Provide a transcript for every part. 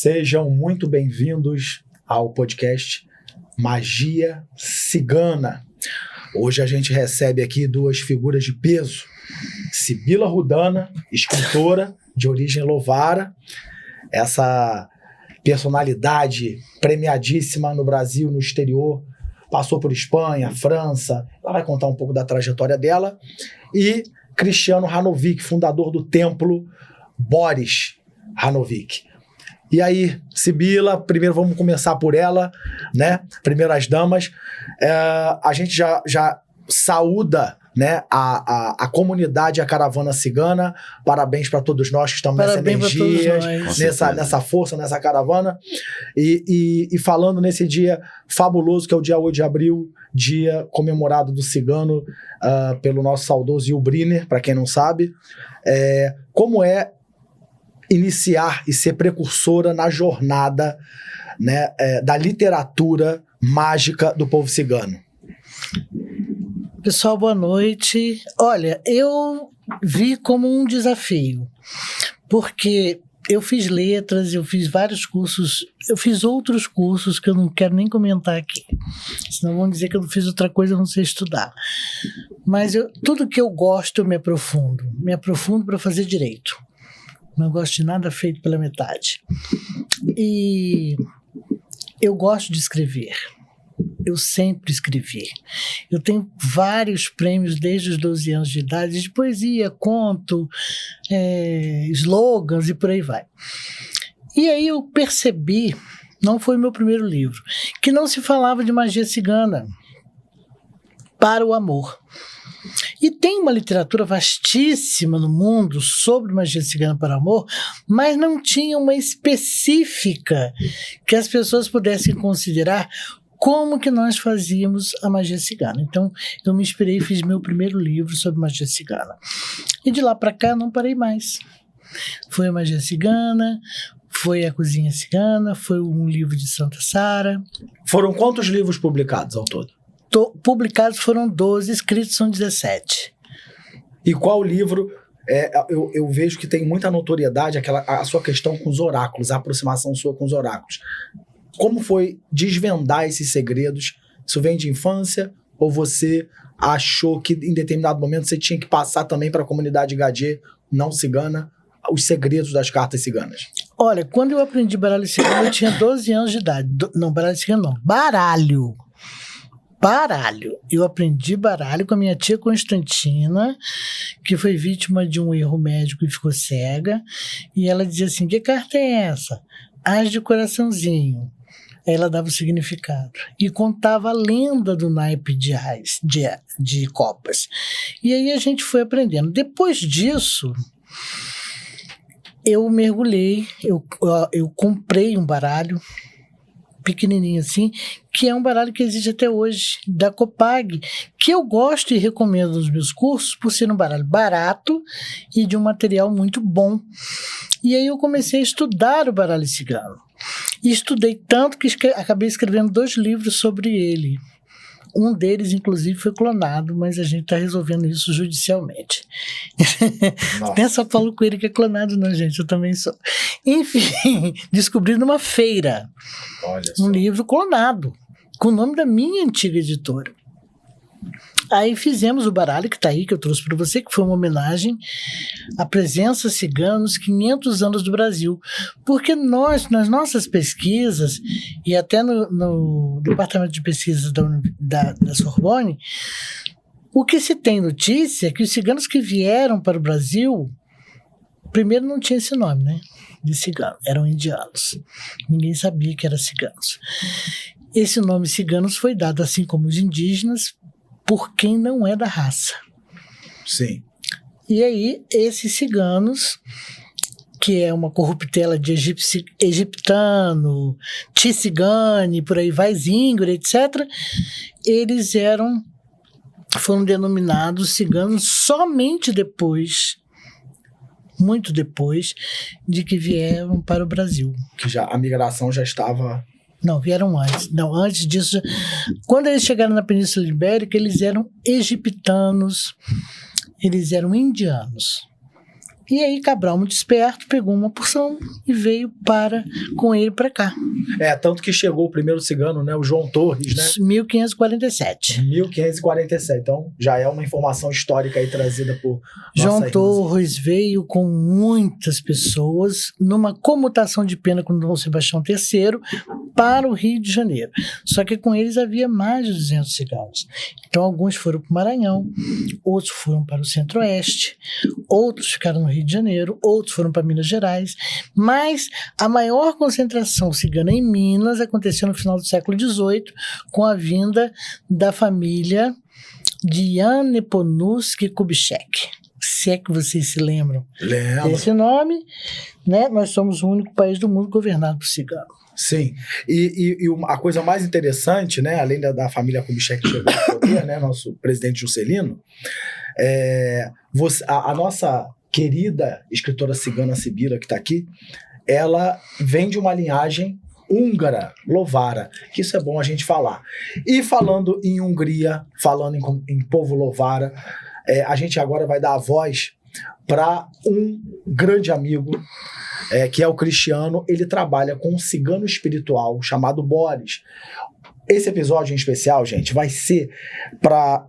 Sejam muito bem-vindos ao podcast Magia Cigana. Hoje a gente recebe aqui duas figuras de peso. Sibila Rudana, escritora de origem lovara, essa personalidade premiadíssima no Brasil, no exterior, passou por Espanha, França, ela vai contar um pouco da trajetória dela, e Cristiano Hanovic, fundador do templo Boris Hanovic. E aí, Sibila, primeiro vamos começar por ela, né? Primeiras damas. A gente já saúda, né, a comunidade, a caravana cigana. Parabéns para todos nós que estamos nessa energia, nessa força, nessa caravana. E falando nesse dia fabuloso, que é o dia 8 de abril, dia comemorado do cigano, pelo nosso saudoso Yul Brynner, para quem não sabe. Como é iniciar e ser precursora na jornada, né, da literatura mágica do povo cigano? Pessoal, boa noite. Olha, eu vi como um desafio, porque eu fiz letras, eu fiz vários cursos, eu fiz outros cursos que eu não quero nem comentar aqui, senão vão dizer que eu não fiz outra coisa, eu não sei estudar. Mas tudo que eu gosto, eu me aprofundo para fazer direito. Não gosto de nada feito pela metade. E eu gosto de escrever. Eu sempre escrevi. Eu tenho vários prêmios desde os 12 anos de idade, de poesia, conto, slogans e por aí vai. E aí eu percebi, não foi meu primeiro livro, que não se falava de magia cigana para o amor. E tem uma literatura vastíssima no mundo sobre magia cigana para o amor, mas não tinha uma específica que as pessoas pudessem considerar como que nós fazíamos a magia cigana. Então, eu me inspirei e fiz meu primeiro livro sobre magia cigana. E de lá para cá, não parei mais. Foi a magia cigana, foi a cozinha cigana, foi um livro de Santa Sara. Foram quantos livros publicados ao todo? Publicados foram 12, escritos são 17. E qual livro... eu vejo que tem muita notoriedade a sua questão com os oráculos, a aproximação sua com os oráculos. Como foi desvendar esses segredos? Isso vem de infância? Ou você achou que em determinado momento você tinha que passar também para a comunidade gadê não cigana os segredos das cartas ciganas? Olha, quando eu aprendi baralho cigano, eu tinha 12 anos de idade. Não, baralho cigano não. Baralho. Eu aprendi baralho com a minha tia Constantina, que foi vítima de um erro médico e ficou cega. E ela dizia assim, que carta é essa? As de coraçãozinho. Aí ela dava o significado. E contava a lenda do naipe de copas. E aí a gente foi aprendendo. Depois disso, eu mergulhei, eu comprei um baralho pequenininho assim, que é um baralho que existe até hoje, da Copag, que eu gosto e recomendo nos meus cursos por ser um baralho barato e de um material muito bom. E aí eu comecei a estudar o baralho cigano. E estudei tanto que acabei escrevendo 2 livros sobre ele. Um deles, inclusive, foi clonado, mas a gente está resolvendo isso judicialmente. Não é só Paulo Coelho que é clonado, não, gente. Eu também sou. Enfim, descobri numa feira um livro clonado, com o nome da minha antiga editora. Aí fizemos o baralho, que está aí, que eu trouxe para você, que foi uma homenagem à presença cigana nos 500 anos do Brasil. Porque nós, nas nossas pesquisas, e até no Departamento de Pesquisas da Sorbonne, o que se tem notícia é que os ciganos que vieram para o Brasil, primeiro não tinha esse nome, né, de cigano, eram indianos. Ninguém sabia que eram ciganos. Esse nome ciganos foi dado, assim como os indígenas, por quem não é da raça. Sim. E aí, esses ciganos, que é uma corruptela de egiptano, Tsigane, por aí vai, Zingor, etc., eles foram denominados ciganos somente depois, muito depois, de que vieram para o Brasil. Que a migração já estava... Não, vieram antes. Não, antes disso, quando eles chegaram na Península Ibérica, eles eram egiptanos, eles eram indianos. E aí Cabral, muito esperto, pegou uma porção e veio com ele para cá. Tanto que chegou o primeiro cigano, né? O João Torres, né? 1547. 1547. Então, já é uma informação histórica aí trazida por João Torres veio com muitas pessoas numa comutação de pena com Dom Sebastião III para o Rio de Janeiro. Só que com eles havia mais de 200 ciganos. Então, alguns foram para o Maranhão, outros foram para o Centro-Oeste, outros ficaram no Rio de Janeiro, outros foram para Minas Gerais, mas a maior concentração cigana em Minas aconteceu no final do século XVIII, com a vinda da família de Jan Nepomuceno Kubitschek. Se é que vocês se lembram desse nome, né? Nós somos o único país do mundo governado por cigano. Sim, e a coisa mais interessante, né, além da família Kubitschek que chegou ao poder, né, nosso presidente Juscelino, a nossa querida escritora cigana Sibila, que está aqui, ela vem de uma linhagem húngara, Lovara, que isso é bom a gente falar. E falando em Hungria, falando em povo Lovara, a gente agora vai dar a voz para um grande amigo, que é o Cristiano. Ele trabalha com um cigano espiritual chamado Boris. Esse episódio em especial, gente, vai ser para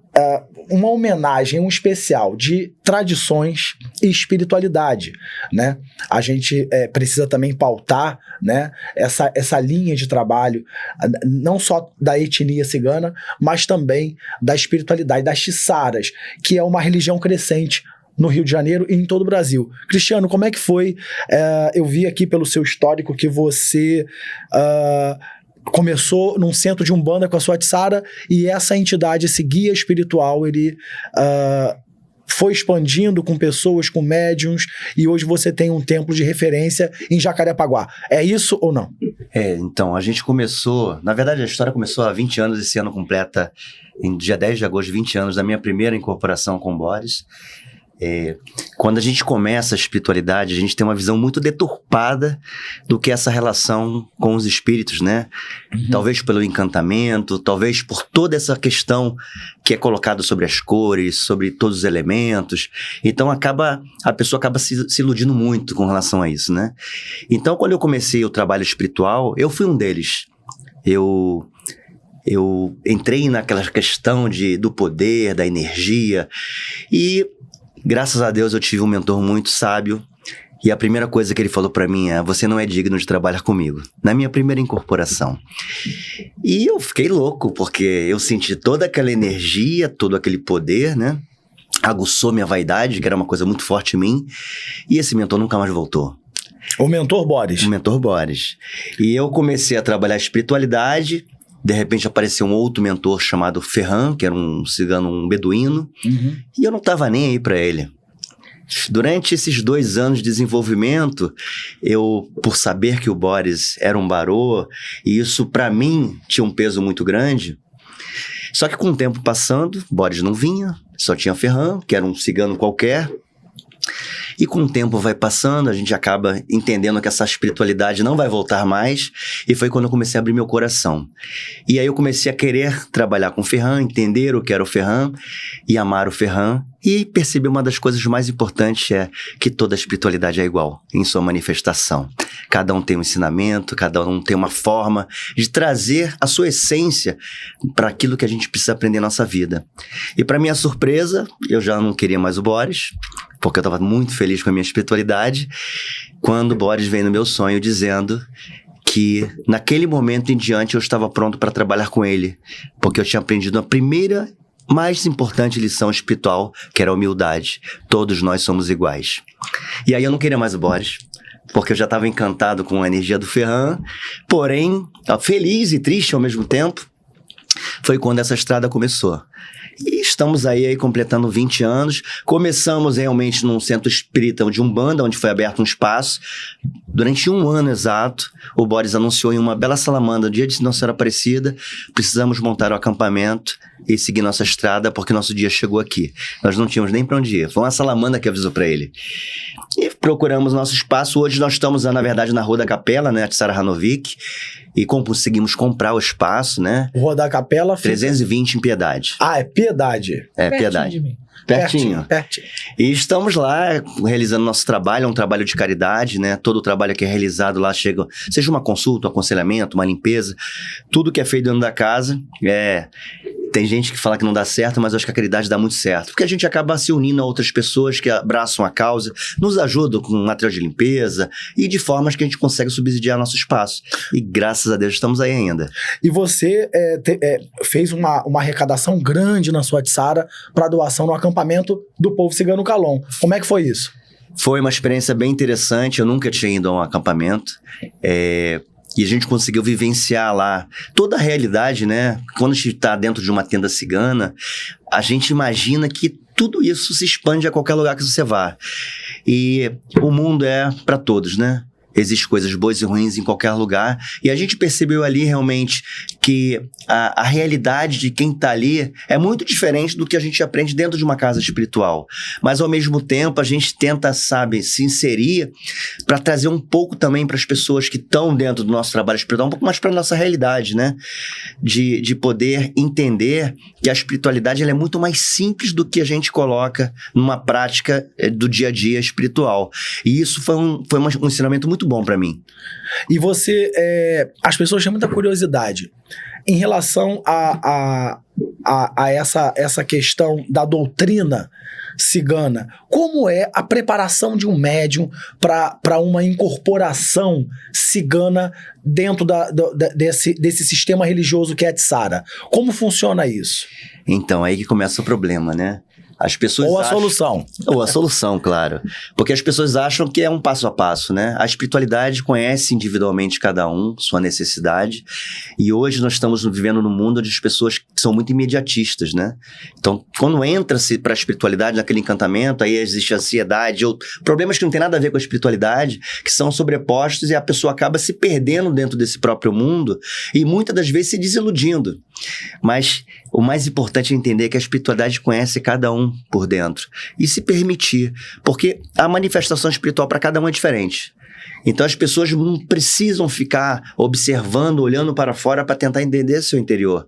uma homenagem, um especial de tradições e espiritualidade, né? A gente precisa também pautar, né, essa linha de trabalho, não só da etnia cigana, mas também da espiritualidade, das tiçaras, que é uma religião crescente no Rio de Janeiro e em todo o Brasil. Cristiano, como é que foi? Eu vi aqui pelo seu histórico que você começou num centro de Umbanda com a sua tiçara, e essa entidade, esse guia espiritual, ele foi expandindo com pessoas, com médiuns, e hoje você tem um templo de referência em Jacarepaguá. É isso ou não? Então, a gente começou... Na verdade, a história começou há 20 anos, esse ano completa, em dia 10 de agosto, 20 anos da minha primeira incorporação com o Boris. Quando a gente começa a espiritualidade, a gente tem uma visão muito deturpada do que é essa relação com os espíritos, né? Uhum. Talvez pelo encantamento, talvez por toda essa questão que é colocada sobre as cores, sobre todos os elementos. Então a pessoa acaba se iludindo muito com relação a isso, né? Então, quando eu comecei o trabalho espiritual, eu fui um deles. Eu entrei naquela questão do poder, da energia, e graças a Deus eu tive um mentor muito sábio, e a primeira coisa que ele falou pra mim é: você não é digno de trabalhar comigo, na minha primeira incorporação. E eu fiquei louco, porque eu senti toda aquela energia, todo aquele poder, né? Aguçou minha vaidade, que era uma coisa muito forte em mim, e esse mentor nunca mais voltou. O mentor Boris? O mentor Boris. E eu comecei a trabalhar a espiritualidade. De repente apareceu um outro mentor chamado Ferran, que era um cigano, um beduíno, e eu não estava nem aí para ele. Durante esses 2 anos de desenvolvimento, eu, por saber que o Boris era um barô, e isso para mim tinha um peso muito grande, só que com o tempo passando, Boris não vinha, só tinha Ferran, que era um cigano qualquer. E com o tempo vai passando, a gente acaba entendendo que essa espiritualidade não vai voltar mais. E foi quando eu comecei a abrir meu coração. E aí eu comecei a querer trabalhar com o Ferran, entender o que era o Ferran e amar o Ferran. E percebi uma das coisas mais importantes é que toda a espiritualidade é igual em sua manifestação. Cada um tem um ensinamento, cada um tem uma forma de trazer a sua essência para aquilo que a gente precisa aprender na nossa vida. E para minha surpresa, eu já não queria mais o Boris, porque eu estava muito feliz com a minha espiritualidade, quando o Boris veio no meu sonho dizendo que naquele momento em diante eu estava pronto para trabalhar com ele, porque eu tinha aprendido a primeira mais importante lição espiritual, que era a humildade. Todos nós somos iguais. E aí eu não queria mais o Boris, porque eu já estava encantado com a energia do Ferran, porém, feliz e triste ao mesmo tempo. Foi quando essa estrada começou. E estamos aí completando 20 anos. Começamos realmente num centro espírita de Umbanda, onde foi aberto um espaço. Durante 1 ano exato, o Boris anunciou em uma bela salamandra, dia de Nossa Senhora Aparecida: precisamos montar o acampamento e seguir nossa estrada, porque nosso dia chegou aqui. Nós não tínhamos nem para onde ir. Foi uma salamandra que avisou para ele. E procuramos nosso espaço. Hoje nós estamos, na verdade, na Rua da Capela, né, Tsara Hanovic, e conseguimos comprar o espaço, né? Rua da Capela fica... 320 em Piedade. Ah, é Piedade. É, Pertinho Piedade. de mim. Pertinho. Pertinho. E estamos lá realizando nosso trabalho, é um trabalho de caridade, né? Todo o trabalho que é realizado lá chega, seja uma consulta, um aconselhamento, uma limpeza, tudo que é feito dentro da casa, tem gente que fala que não dá certo, mas eu acho que a caridade dá muito certo. Porque a gente acaba se unindo a outras pessoas que abraçam a causa, nos ajudam com material de limpeza e de formas que a gente consegue subsidiar nosso espaço. E graças a Deus estamos aí ainda. E você fez uma arrecadação grande na sua Tsara para doação no acampamento do povo cigano Calon. Como é que foi isso? Foi uma experiência bem interessante, eu nunca tinha ido a um acampamento. E a gente conseguiu vivenciar lá toda a realidade, né? Quando a gente está dentro de uma tenda cigana, a gente imagina que tudo isso se expande a qualquer lugar que você vá. E o mundo é para todos, né? Existem coisas boas e ruins em qualquer lugar. E a gente percebeu ali realmente que a realidade de quem está ali é muito diferente do que a gente aprende dentro de uma casa espiritual. Mas, ao mesmo tempo, a gente tenta, sabe, se inserir para trazer um pouco também para as pessoas que estão dentro do nosso trabalho espiritual, um pouco mais para a nossa realidade, né? De poder entender que a espiritualidade ela é muito mais simples do que a gente coloca numa prática do dia a dia espiritual. E isso foi um ensinamento muito bom para mim. E você, as pessoas têm muita curiosidade em relação a essa questão da doutrina cigana. Como é a preparação de um médium para uma incorporação cigana dentro desse sistema religioso que é a Tsara? Como funciona isso? Então, aí que começa o problema, né? As pessoas Ou a acham... solução. Ou a solução, claro. Porque as pessoas acham que é um passo a passo, né? A espiritualidade conhece individualmente cada um, sua necessidade. E hoje nós estamos vivendo num mundo onde as pessoas são muito imediatistas, né? Então, quando entra-se para a espiritualidade, naquele encantamento, aí existe ansiedade, ou problemas que não tem nada a ver com a espiritualidade, que são sobrepostos e a pessoa acaba se perdendo dentro desse próprio mundo e muitas das vezes se desiludindo. Mas o mais importante é entender que a espiritualidade conhece cada um por dentro e se permitir, porque a manifestação espiritual para cada um é diferente. Então as pessoas não precisam ficar observando, olhando para fora para tentar entender seu interior.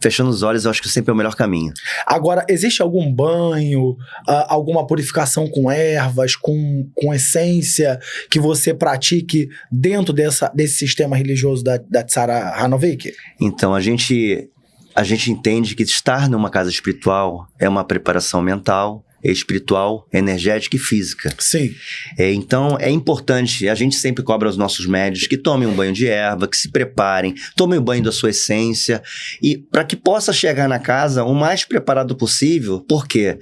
Fechando os olhos, eu acho que sempre é o melhor caminho. Agora, existe algum banho, alguma purificação com ervas, com essência que você pratique dentro desse sistema religioso da Tsara Hanovic? Então, a gente entende que estar numa casa espiritual é uma preparação mental, espiritual, energética e física. Sim. Então, é importante, a gente sempre cobra aos nossos médios que tomem um banho de erva, que se preparem, tomem o banho da sua essência, e para que possa chegar na casa o mais preparado possível, porque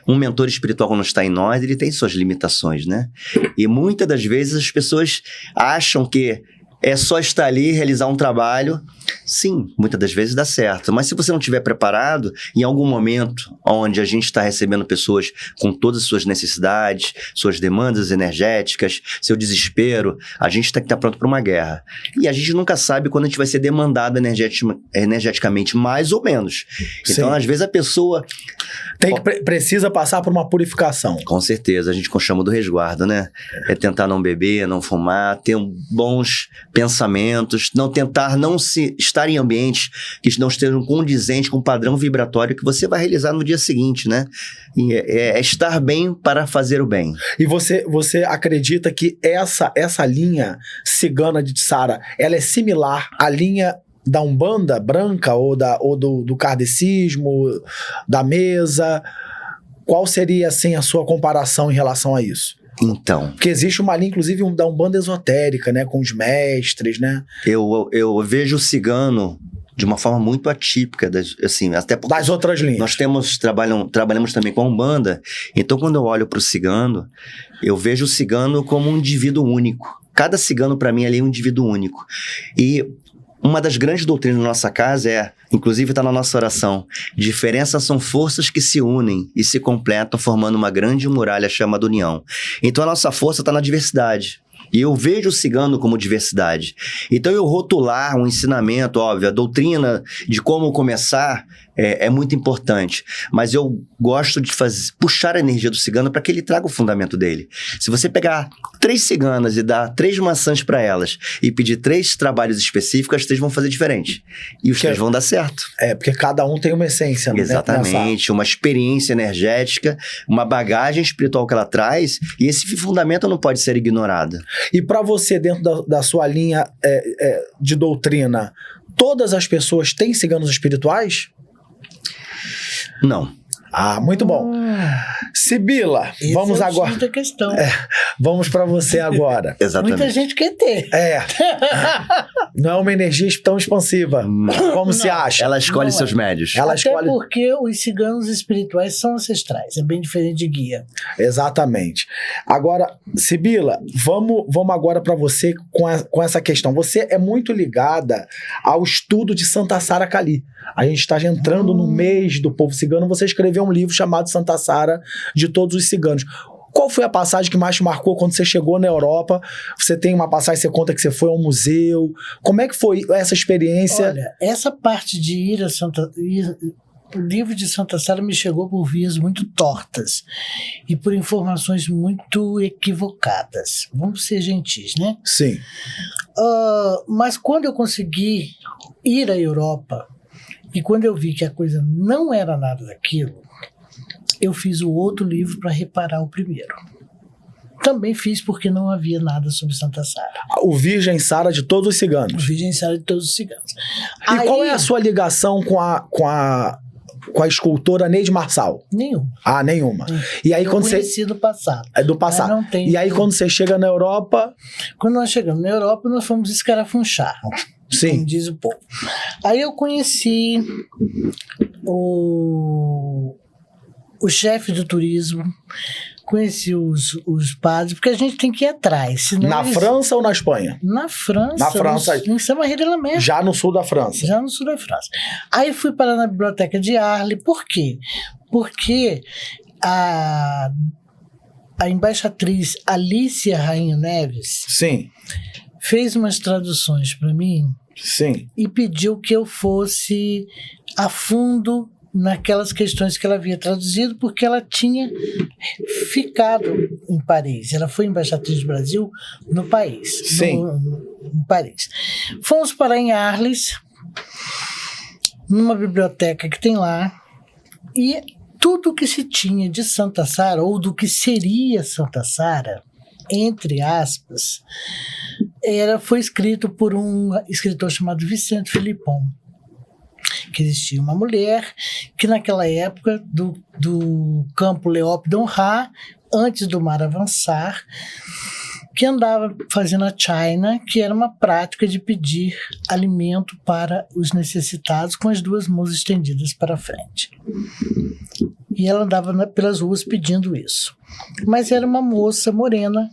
um mentor espiritual, quando está em nós, ele tem suas limitações, né? E muitas das vezes as pessoas acham que é só estar ali e realizar um trabalho. Sim, muitas das vezes dá certo. Mas se você não estiver preparado, em algum momento onde a gente está recebendo pessoas com todas as suas necessidades, suas demandas energéticas, seu desespero, a gente tem que estar pronto para uma guerra. E a gente nunca sabe quando a gente vai ser demandado energeticamente, mais ou menos. Então, às vezes, a pessoa... precisa passar por uma purificação. Com certeza, a gente chama do resguardo, né? É tentar não beber, não fumar, ter bons pensamentos, tentar não estar em ambientes que não estejam condizentes com o padrão vibratório que você vai realizar no dia seguinte, né? E é estar bem para fazer o bem. E você acredita que essa linha cigana de Tsara, ela é similar à linha da Umbanda branca ou do kardecismo, da mesa? Qual seria, assim, a sua comparação em relação a isso? Então... Porque existe uma linha, inclusive, da Umbanda esotérica, né? Com os mestres, né? Eu vejo o cigano de uma forma muito atípica, assim, até porque das outras linhas. Nós trabalhamos também com a Umbanda, então quando eu olho para o cigano, eu vejo o cigano como um indivíduo único. Cada cigano, para mim, ali é um indivíduo único. E uma das grandes doutrinas da nossa casa inclusive está na nossa oração, diferenças são forças que se unem e se completam formando uma grande muralha chamada união. Então a nossa força está na diversidade. E eu vejo o cigano como diversidade. Então eu rotular um ensinamento, óbvio, a doutrina de como começar é muito importante. Mas eu gosto de puxar a energia do cigano para que ele traga o fundamento dele. Se você pegar 3 ciganas e dar 3 maçãs para elas e pedir 3 trabalhos específicos, as 3 vão fazer diferente. E os 3 vão dar certo. Porque cada um tem uma essência. Exatamente, uma experiência energética, uma bagagem espiritual que ela traz, e esse fundamento não pode ser ignorado. E para você, dentro da sua linha de doutrina, todas as pessoas têm ciganos espirituais? Não. Muito bom. Sibila, vamos agora. Muita questão. Vamos para você agora. Exatamente. Muita gente quer ter. Não é uma energia tão expansiva como se acha. Ela escolhe seus médios. Porque os ciganos espirituais são ancestrais. É bem diferente de guia. Exatamente. Agora, Sibila, vamos agora para você com essa questão. Você é muito ligada ao estudo de Santa Sara Kali. A gente está entrando no mês do povo cigano. Você escreveu um livro chamado Santa Sara de Todos os Ciganos. Qual foi a passagem que mais te marcou quando você chegou na Europa? Você tem uma passagem, você conta que você foi a um museu. Como é que foi essa experiência? Olha, essa parte de ir a o livro de Santa Sara me chegou por vias muito tortas e por informações muito equivocadas. Vamos ser gentis, né? Sim. Mas quando eu consegui ir à Europa e quando eu vi que a coisa não era nada daquilo, eu fiz o outro livro para reparar o primeiro. Também fiz porque não havia nada sobre Santa Sara. O Virgem Sara de Todos os Ciganos. O Virgem Sara de Todos os Ciganos. E qual é a sua ligação com a escultora Neide Marçal? Nenhuma. Nenhuma. E aí, eu quando conheci do passado. É do passado. Não tem. E aí, quando você chega na Europa... Quando nós chegamos na Europa, nós fomos escarafunchar. Sim. Como diz o povo. Aí eu conheci o chefe do turismo, conheci os padres, porque a gente tem que ir atrás. Na França ou na Espanha? Na França. Na França. Em Saint-Marie-de-la-Mer. Já no sul da França. Já no sul da França. Aí fui parar na biblioteca de Arles. Por quê? Porque a embaixatriz Alicia Rainho Neves Sim. fez umas traduções para mim. Sim. E pediu que eu fosse a fundo naquelas questões que ela havia traduzido, porque ela tinha ficado em Paris. Ela foi embaixatriz do Brasil no país. Sim. Em Paris. Fomos parar em Arles, numa biblioteca que tem lá, e tudo que se tinha de Santa Sara, ou do que seria Santa Sara, entre aspas, foi escrito por um escritor chamado Vicente Philippon, que existia uma mulher que naquela época do campo Léopold-Honrat, antes do mar avançar, que andava fazendo a China, que era uma prática de pedir alimento para os necessitados com as 2 mãos estendidas para frente. E ela andava pelas ruas pedindo isso. Mas era uma moça morena,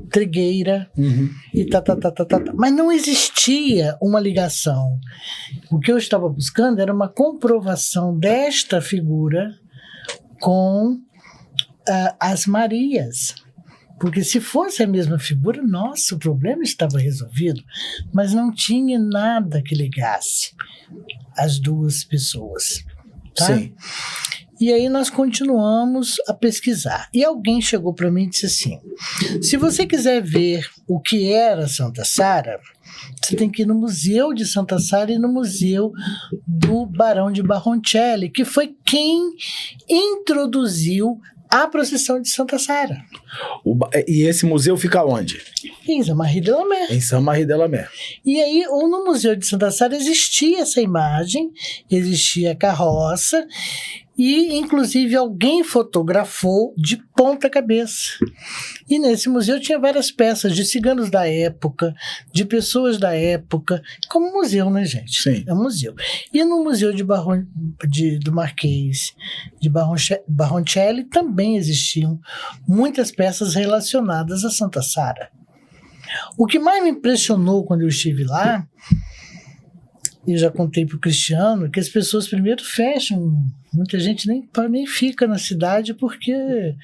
trigueira, e Mas não existia uma ligação. O que eu estava buscando era uma comprovação desta figura com as Marias. Porque se fosse a mesma figura, nossa, o problema estava resolvido. Mas não tinha nada que ligasse as 2 pessoas. Tá? Sim. E aí nós continuamos a pesquisar. E alguém chegou para mim e disse assim: se você quiser ver o que era Santa Sara, você tem que ir no Museu de Santa Sara e no Museu do Barão de Baroncelli, que foi quem introduziu a procissão de Santa Sara. E esse museu fica onde? Em Saint-Marie-de-la-Mer. Em Saint-Marie-de-la-Mer. E aí, ou no Museu de Santa Sara existia essa imagem, existia a carroça, e inclusive alguém fotografou de ponta cabeça. E nesse museu tinha várias peças de ciganos da época, de pessoas da época, como museu, né, gente? Sim. É um museu. E no Museu do Marquês de Baroncelli também existiam muitas peças relacionadas a Santa Sara. O que mais me impressionou quando eu estive lá, eu já contei para o Cristiano, que as pessoas primeiro fecham, muita gente nem fica na cidade porque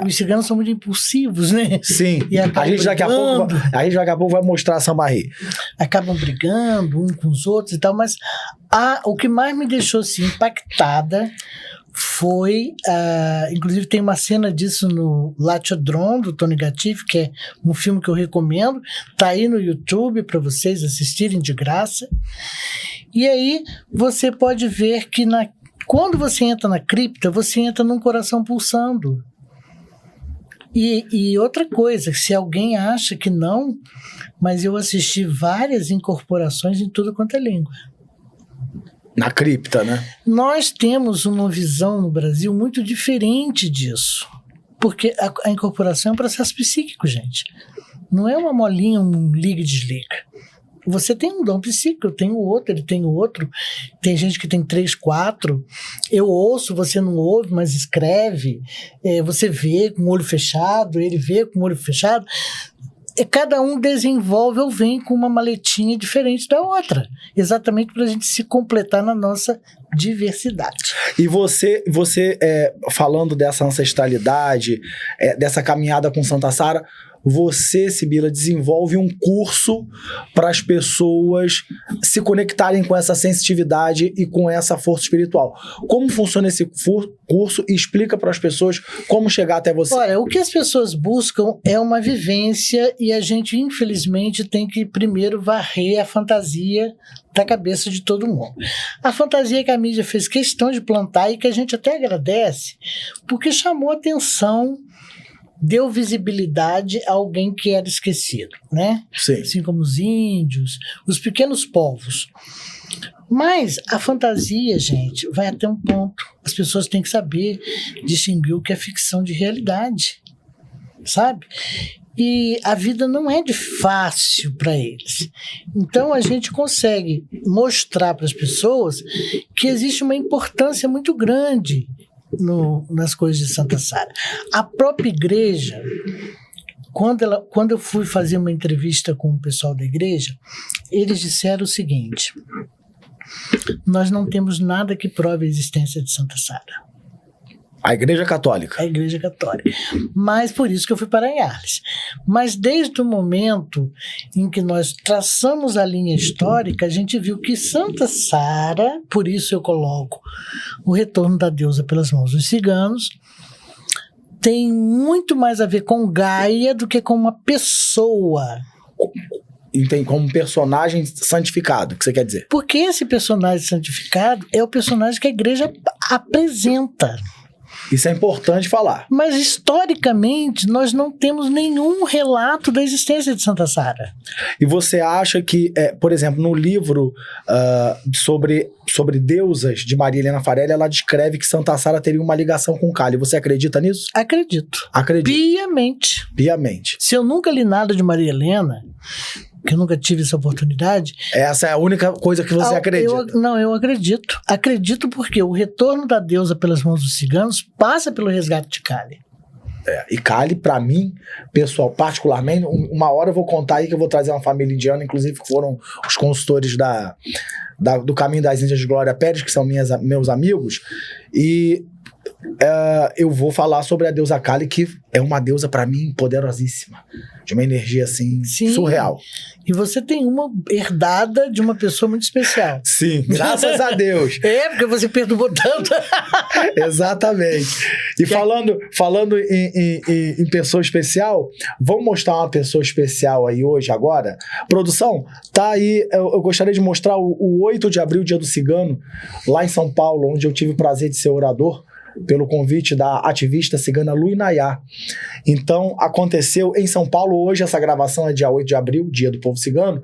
Os ciganos são muito impulsivos, né? Sim. E A gente daqui a pouco vai mostrar a Sambarri. Acabam brigando um com os outros e tal, mas o que mais me deixou assim, impactada foi, inclusive tem uma cena disso no Lachodron, do Tony Gatiff, que é um filme que eu recomendo, tá aí no YouTube para vocês assistirem de graça. E aí você pode ver que quando você entra na cripta, você entra num coração pulsando. E outra coisa, se alguém acha que não, mas eu assisti várias incorporações em tudo quanto é língua. Na cripta, né? Nós temos uma visão no Brasil muito diferente disso. Porque a incorporação é um processo psíquico, gente. Não é uma molinha, um liga e desliga. Você tem um dom psíquico, eu tenho outro, ele tem outro. Tem gente que tem 3, 4. Eu ouço, você não ouve, mas escreve. Você vê com o olho fechado, ele vê com o olho fechado. Cada um desenvolve ou vem com uma maletinha diferente da outra. Exatamente para a gente se completar na nossa diversidade. E você falando dessa ancestralidade, dessa caminhada com Santa Sara, você, Sibila, desenvolve um curso para as pessoas se conectarem com essa sensitividade e com essa força espiritual. Como funciona esse curso? E explica para as pessoas como chegar até você. Olha, o que as pessoas buscam é uma vivência e a gente, infelizmente, tem que primeiro varrer a fantasia da cabeça de todo mundo. A fantasia que a mídia fez questão de plantar e que a gente até agradece, porque chamou atenção, deu visibilidade a alguém que era esquecido, né? Sim. Assim como os índios, os pequenos povos. Mas a fantasia, gente, vai até um ponto. As pessoas têm que saber distinguir o que é ficção de realidade, sabe? E a vida não é de fácil para eles. Então a gente consegue mostrar para as pessoas que existe uma importância muito grande nas coisas de Santa Sara. A própria igreja, quando eu fui fazer uma entrevista com o pessoal da igreja, eles disseram o seguinte: nós não temos nada que prove a existência de Santa Sara. A Igreja Católica. A Igreja Católica. Mas por isso que eu fui para Arles. Mas desde o momento em que nós traçamos a linha histórica, a gente viu que Santa Sara, por isso eu coloco o retorno da deusa pelas mãos dos ciganos, tem muito mais a ver com Gaia do que com uma pessoa. Tem como personagem santificado, o que você quer dizer? Porque esse personagem santificado é o personagem que a igreja apresenta. Isso é importante falar. Mas, historicamente, nós não temos nenhum relato da existência de Santa Sara. E você acha que, por exemplo, no livro sobre deusas de Maria Helena Farelli, ela descreve que Santa Sara teria uma ligação com Kali. Você acredita nisso? Acredito. Acredito. Piamente. Piamente. Se eu nunca li nada de Maria Helena, que eu nunca tive essa oportunidade... Essa é a única coisa que você acredita. Eu acredito. Acredito porque o retorno da deusa pelas mãos dos ciganos passa pelo resgate de Kali. E Kali, pra mim, pessoal, particularmente, uma hora eu vou contar aí que eu vou trazer uma família indiana, inclusive que foram os consultores do Caminho das Índias de Glória Pérez, que são meus amigos, e eu vou falar sobre a deusa Kali, que é uma deusa, pra mim, poderosíssima, de uma energia, assim, Sim. surreal. E você tem uma herdada de uma pessoa muito especial. Sim, graças a Deus. Porque você perturbou tanto. Exatamente. E falando em pessoa especial, vamos mostrar uma pessoa especial aí hoje, agora? Produção, tá aí, eu gostaria de mostrar o 8 de abril, dia do cigano, lá em São Paulo, onde eu tive o prazer de ser orador, pelo convite da ativista cigana Lu Inayá. Então, aconteceu em São Paulo hoje, essa gravação é dia 8 de abril, dia do povo cigano.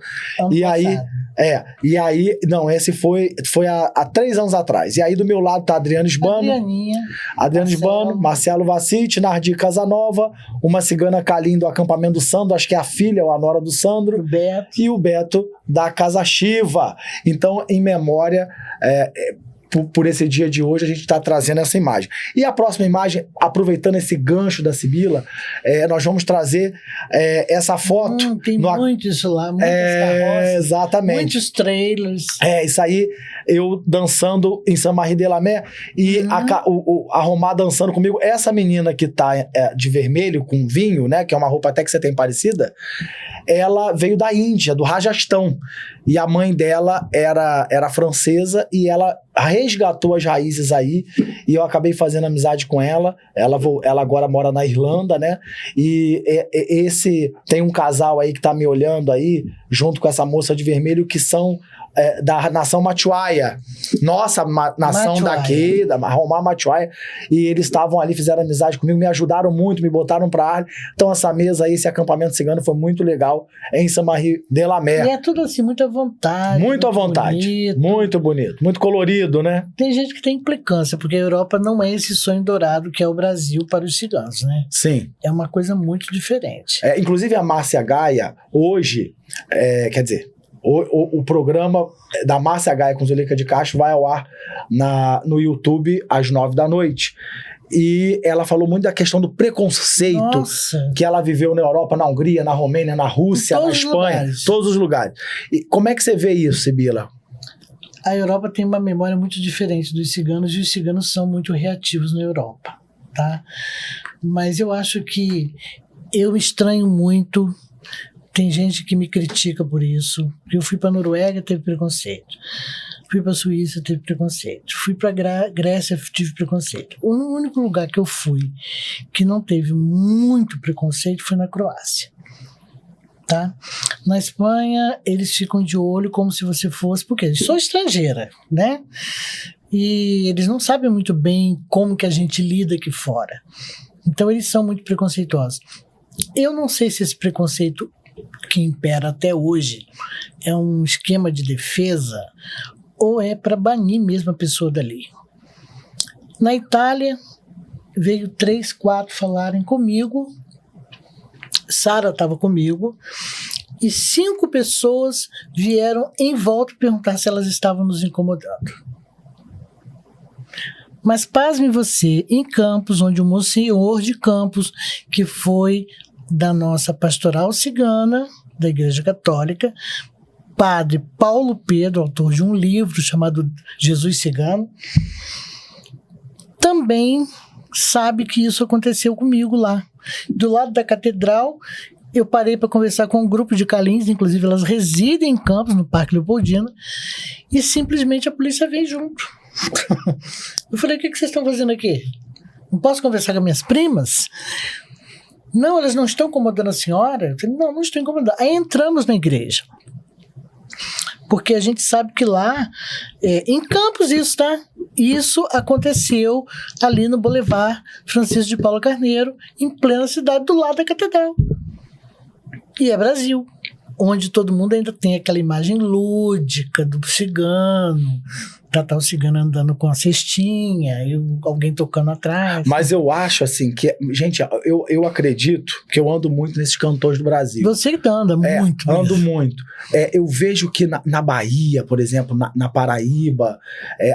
Esse foi há 3 anos atrás. E aí do meu lado tá Adriano Esbano, Marcelo Vassite, Nardi Casanova, uma cigana Kalim do acampamento do Sandro, acho que é a filha ou a nora do Sandro, e o Beto da Casa Shiva. Então, em memória... por esse dia de hoje, a gente está trazendo essa imagem. E a próxima imagem, aproveitando esse gancho da Sibila, nós vamos trazer essa foto. Tem muito isso lá, muitas carroças, exatamente. muitos trailers. Isso aí, eu dançando em Saint-Marie-de-la-Mer e a Romá dançando comigo. Essa menina que tá de vermelho com vinho, né, que é uma roupa até que você tem parecida, ela veio da Índia, do Rajastão. E a mãe dela era francesa e ela resgatou as raízes aí. E eu acabei fazendo amizade com ela. Ela agora mora na Irlanda, né? E tem um casal aí que tá me olhando aí, junto com essa moça de vermelho, que são da nação Machuaia. Nossa, nação Machuaia. daqui, da Romá Machuaia. E eles estavam ali, fizeram amizade comigo, me ajudaram muito, me botaram pra ar. Então essa mesa aí, esse acampamento cigano foi muito legal em Saint-Marie-de-la-Mer. E é tudo assim, muito à vontade. Muito à vontade. Bonito. Muito bonito. Muito colorido, né? Tem gente que tem implicância, porque a Europa não é esse sonho dourado que é o Brasil para os ciganos, né? Sim. É uma coisa muito diferente. Inclusive a Márcia Gaia, hoje, quer dizer, o programa da Márcia Gaia com Zuleika de Castro vai ao ar no YouTube às 9 da noite. E ela falou muito da questão do preconceito Nossa. que ela viveu na Europa, na Hungria, na Romênia, na Rússia, na Espanha, todos os lugares. E como é que você vê isso, Sibila? A Europa tem uma memória muito diferente dos ciganos, e os ciganos são muito reativos na Europa, tá? Mas eu acho que eu estranho muito. Tem gente que me critica por isso. Eu fui para a Noruega, teve preconceito. Fui para a Suíça, teve preconceito. Fui para a Grécia, tive preconceito. O único lugar que eu fui que não teve muito preconceito foi na Croácia. Tá? Na Espanha, eles ficam de olho como se você fosse... Porque eu sou estrangeira, né? E eles não sabem muito bem como que a gente lida aqui fora. Então, eles são muito preconceituosos. Eu não sei se esse preconceito que impera até hoje é um esquema de defesa ou é para banir mesmo a pessoa dali. Na Itália, veio 3, 4 falarem comigo. Sara estava comigo. E 5 pessoas vieram em volta perguntar se elas estavam nos incomodando. Mas pasme você, em Campos, onde o monsenhor de Campos, que foi da nossa pastoral cigana, da Igreja Católica, padre Paulo Pedro, autor de um livro chamado Jesus Cigano, também sabe que isso aconteceu comigo lá. Do lado da catedral, eu parei para conversar com um grupo de calins, inclusive elas residem em Campos, no Parque Leopoldina, e simplesmente a polícia veio junto. Eu falei, o que vocês estão fazendo aqui? Não posso conversar com minhas primas? Não, elas não estão incomodando a senhora? Eu falei, não estou incomodando. Aí entramos na igreja. Porque a gente sabe que lá, em Campos isso, tá? Isso aconteceu ali no Boulevard Francisco de Paula Carneiro, em plena cidade, do lado da catedral. E é Brasil, onde todo mundo ainda tem aquela imagem lúdica do cigano, tá o cigano andando com a cestinha, e alguém tocando atrás. Mas eu acho assim que, gente, eu acredito que eu ando muito nesses cantores do Brasil. Você anda muito. Ando muito. Eu vejo que na Bahia, por exemplo, na Paraíba,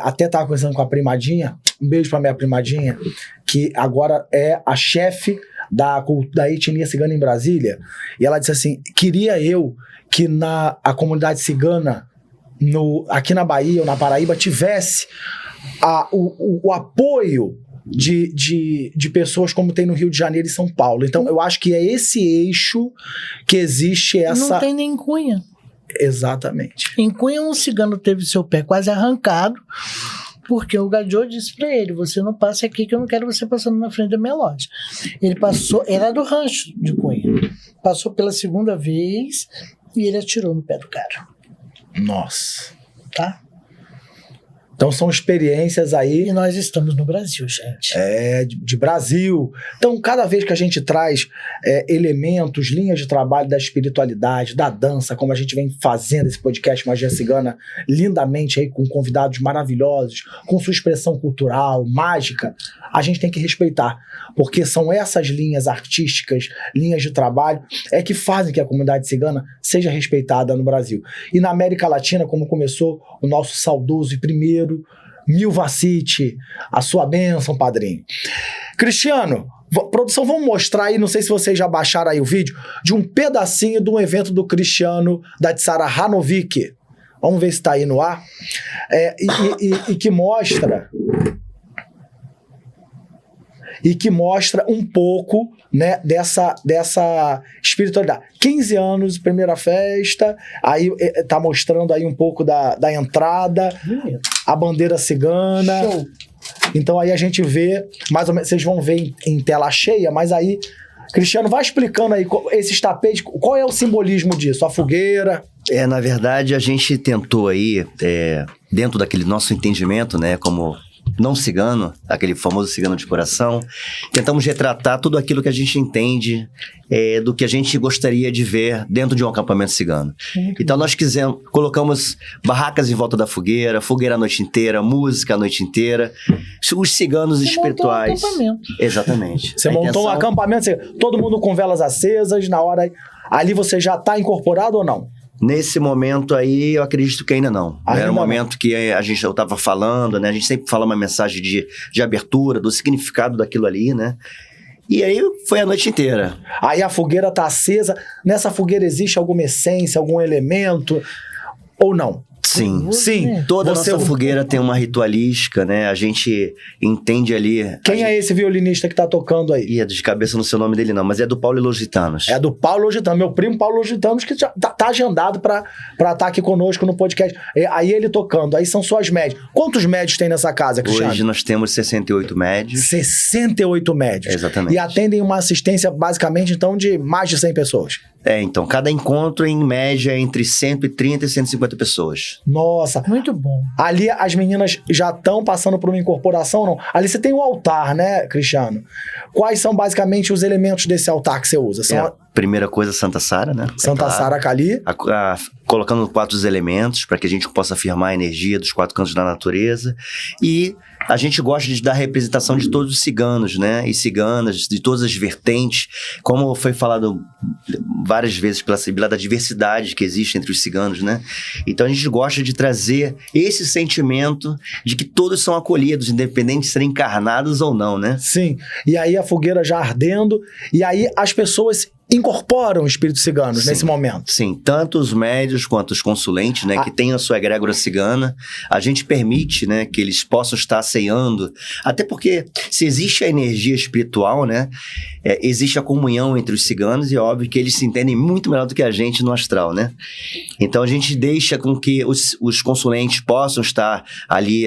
até tava conversando com a primadinha, um beijo pra minha primadinha, que agora é a chefe da etnia cigana em Brasília, e ela disse assim, queria eu que a comunidade cigana aqui na Bahia ou na Paraíba tivesse o apoio de pessoas como tem no Rio de Janeiro e São Paulo. Então eu acho que é esse eixo que existe essa... Não tem nem em Cunha. Exatamente. Em Cunha um cigano teve seu pé quase arrancado, porque o Gadiô disse pra ele, você não passe aqui que eu não quero você passando na frente da minha loja. Ele passou, era do rancho de Cunha, passou pela segunda vez e ele atirou no pé do cara. Nossa. Tá? Então são experiências aí... E nós estamos no Brasil, gente. De Brasil. Então, cada vez que a gente traz elementos, linhas de trabalho da espiritualidade, da dança, como a gente vem fazendo esse podcast Magia Cigana lindamente aí, com convidados maravilhosos, com sua expressão cultural, mágica, a gente tem que respeitar. Porque são essas linhas artísticas, linhas de trabalho, que fazem que a comunidade cigana seja respeitada no Brasil. E na América Latina, como começou o nosso saudoso e primeiro Milva City, a sua bênção, padrinho. Cristiano, produção, vamos mostrar aí, não sei se vocês já baixaram aí o vídeo, de um pedacinho de um evento do Cristiano, da Tsara Hanovic. Vamos ver se tá aí no ar. E que mostra... E que mostra um pouco, né, dessa espiritualidade. 15 anos, primeira festa, aí tá mostrando aí um pouco da entrada, a bandeira cigana. Show. Então aí a gente vê, mais ou menos, vocês vão ver em tela cheia, mas aí, Cristiano, vai explicando aí esses tapetes, qual é o simbolismo disso? A fogueira... Na verdade, a gente tentou aí, dentro daquele nosso entendimento, né, como não cigano, aquele famoso cigano de coração, tentamos retratar tudo aquilo que a gente entende do que a gente gostaria de ver dentro de um acampamento cigano. Então nós colocamos barracas em volta da fogueira a noite inteira, música a noite inteira, os ciganos espirituais. Montou um acampamento. Exatamente. Você montou um acampamento, todo mundo com velas acesas, na hora, ali você já está incorporado ou não? Nesse momento aí, eu acredito que ainda não. Era um não. momento que eu estava falando, né? A gente sempre fala uma mensagem de abertura, do significado daquilo ali, né? E aí foi a noite inteira. Aí a fogueira tá acesa. Nessa fogueira existe alguma essência, algum elemento? Ou não? Sim. Sim. Toda nossa fogueira tem uma ritualística, né? A gente entende ali... Quem é esse violinista que tá tocando aí? Ia de cabeça no seu nome dele não, mas é do Paulo Logitanos. É do Paulo Logitanos, meu primo Paulo Logitanos, que já tá agendado pra estar aqui conosco no podcast. Aí ele tocando, aí são suas médias. Quantos médios tem nessa casa, Cristiano? Hoje nós temos 68 médios. 68 médios. Exatamente. E atendem uma assistência, basicamente, então, de mais de 100 pessoas. Então, cada encontro, em média, é entre 130 e 150 pessoas. Nossa. Muito bom. Ali as meninas já estão passando por uma incorporação ou não? Ali você tem um altar, né, Cristiano? Quais são basicamente os elementos desse altar que você usa? São Primeira coisa, Santa Sara, né? Santa Sara Kali. Colocando 4 elementos para que a gente possa afirmar a energia dos 4 cantos da natureza. E a gente gosta de dar representação de todos os ciganos, né? E ciganas, de todas as vertentes. Como foi falado várias vezes pela Sibila, da diversidade que existe entre os ciganos, né? Então a gente gosta de trazer esse sentimento de que todos são acolhidos, independente de serem encarnados ou não, né? Sim. E aí a fogueira já ardendo. E aí as pessoas incorporam espíritos ciganos nesse momento. Sim, tanto os médios quanto os consulentes, né, que têm a sua egrégora cigana, a gente permite, né, que eles possam estar ceando, até porque se existe a energia espiritual, né, existe a comunhão entre os ciganos e é óbvio que eles se entendem muito melhor do que a gente no astral, né? Então a gente deixa com que os consulentes possam estar ali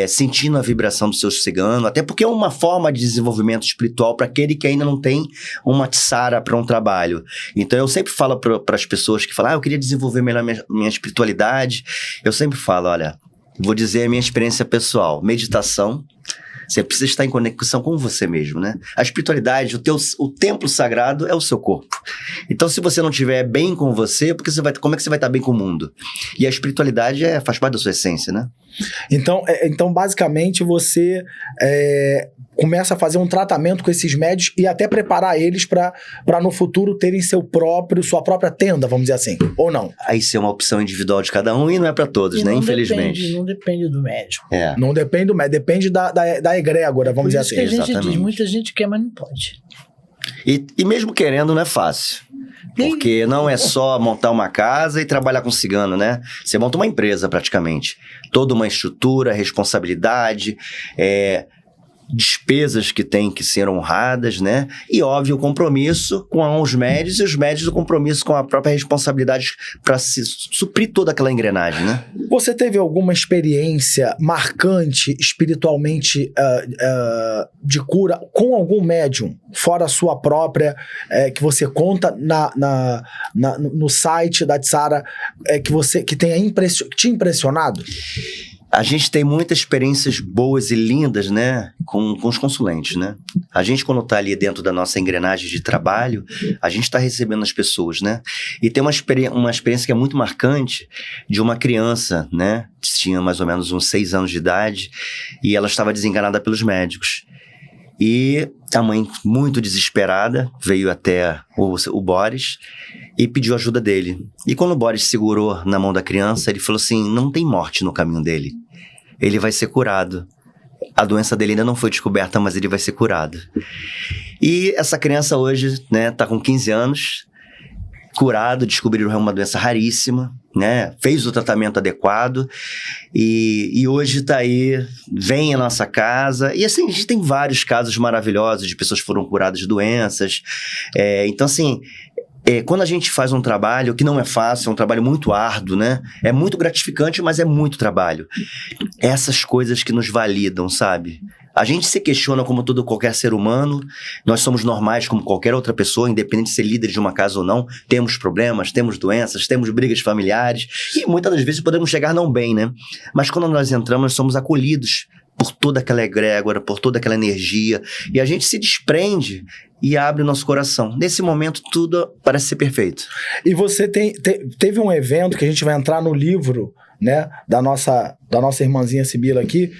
sentindo a vibração do seu cigano, até porque é uma forma de desenvolvimento espiritual para aquele que ainda não tem uma tsara para um trabalho. Então eu sempre falo para as pessoas que falam, eu queria desenvolver melhor minha espiritualidade, eu sempre falo, olha, vou dizer a minha experiência pessoal, meditação, você precisa estar em conexão com você mesmo, né? A espiritualidade, o templo sagrado é o seu corpo. Então, se você não estiver bem com você, como é que você vai estar bem com o mundo? E a espiritualidade faz parte da sua essência, né? Então basicamente, você começa a fazer um tratamento com esses médios e até preparar eles para no futuro terem sua própria tenda, vamos dizer assim, ou não? Aí isso é uma opção individual de cada um e não é para todos, né? Infelizmente. Não depende do médium. Não depende do médium, depende da egrégora, vamos dizer assim. Que a gente Exatamente. diz, muita gente quer, mas não pode. E mesmo querendo, não é fácil. Porque não é só montar uma casa e trabalhar com cigano, né? Você monta uma empresa praticamente. Toda uma estrutura, responsabilidade, despesas que têm que ser honradas, né? E, óbvio, o compromisso com os médios e os médios o compromisso com a própria responsabilidade para se suprir toda aquela engrenagem, né? Você teve alguma experiência marcante espiritualmente de cura com algum médium, fora a sua própria, que você conta no site da Tsara, que tenha te impressionado? A gente tem muitas experiências boas e lindas, né, com os consulentes, né? A gente, quando está ali dentro da nossa engrenagem de trabalho, a gente está recebendo as pessoas, né? E tem uma experiência que é muito marcante de uma criança, né? Tinha mais ou menos uns 6 anos de idade e ela estava desenganada pelos médicos. E a mãe, muito desesperada, veio até o Boris e pediu ajuda dele. E quando o Boris segurou na mão da criança, ele falou assim, não tem morte no caminho dele. ele vai ser curado. A doença dele ainda não foi descoberta, mas ele vai ser curado. E essa criança hoje, né, tá com 15 anos, curado, descobriram uma doença raríssima, né, fez o tratamento adequado e hoje tá aí, vem à nossa casa. E assim, a gente tem vários casos maravilhosos de pessoas que foram curadas de doenças. Então assim, quando a gente faz um trabalho que não é fácil, é um trabalho muito árduo, né? É muito gratificante, mas é muito trabalho. Essas coisas que nos validam, sabe? A gente se questiona como qualquer ser humano, nós somos normais como qualquer outra pessoa, independente de ser líder de uma casa ou não, temos problemas, temos doenças, temos brigas familiares, e muitas das vezes podemos chegar não bem, né? Mas quando nós entramos, nós somos acolhidos por toda aquela egrégora, por toda aquela energia, e a gente se desprende e abre o nosso coração. Nesse momento, tudo parece ser perfeito. E você teve um evento que a gente vai entrar no livro, né, da nossa irmãzinha Sibila aqui,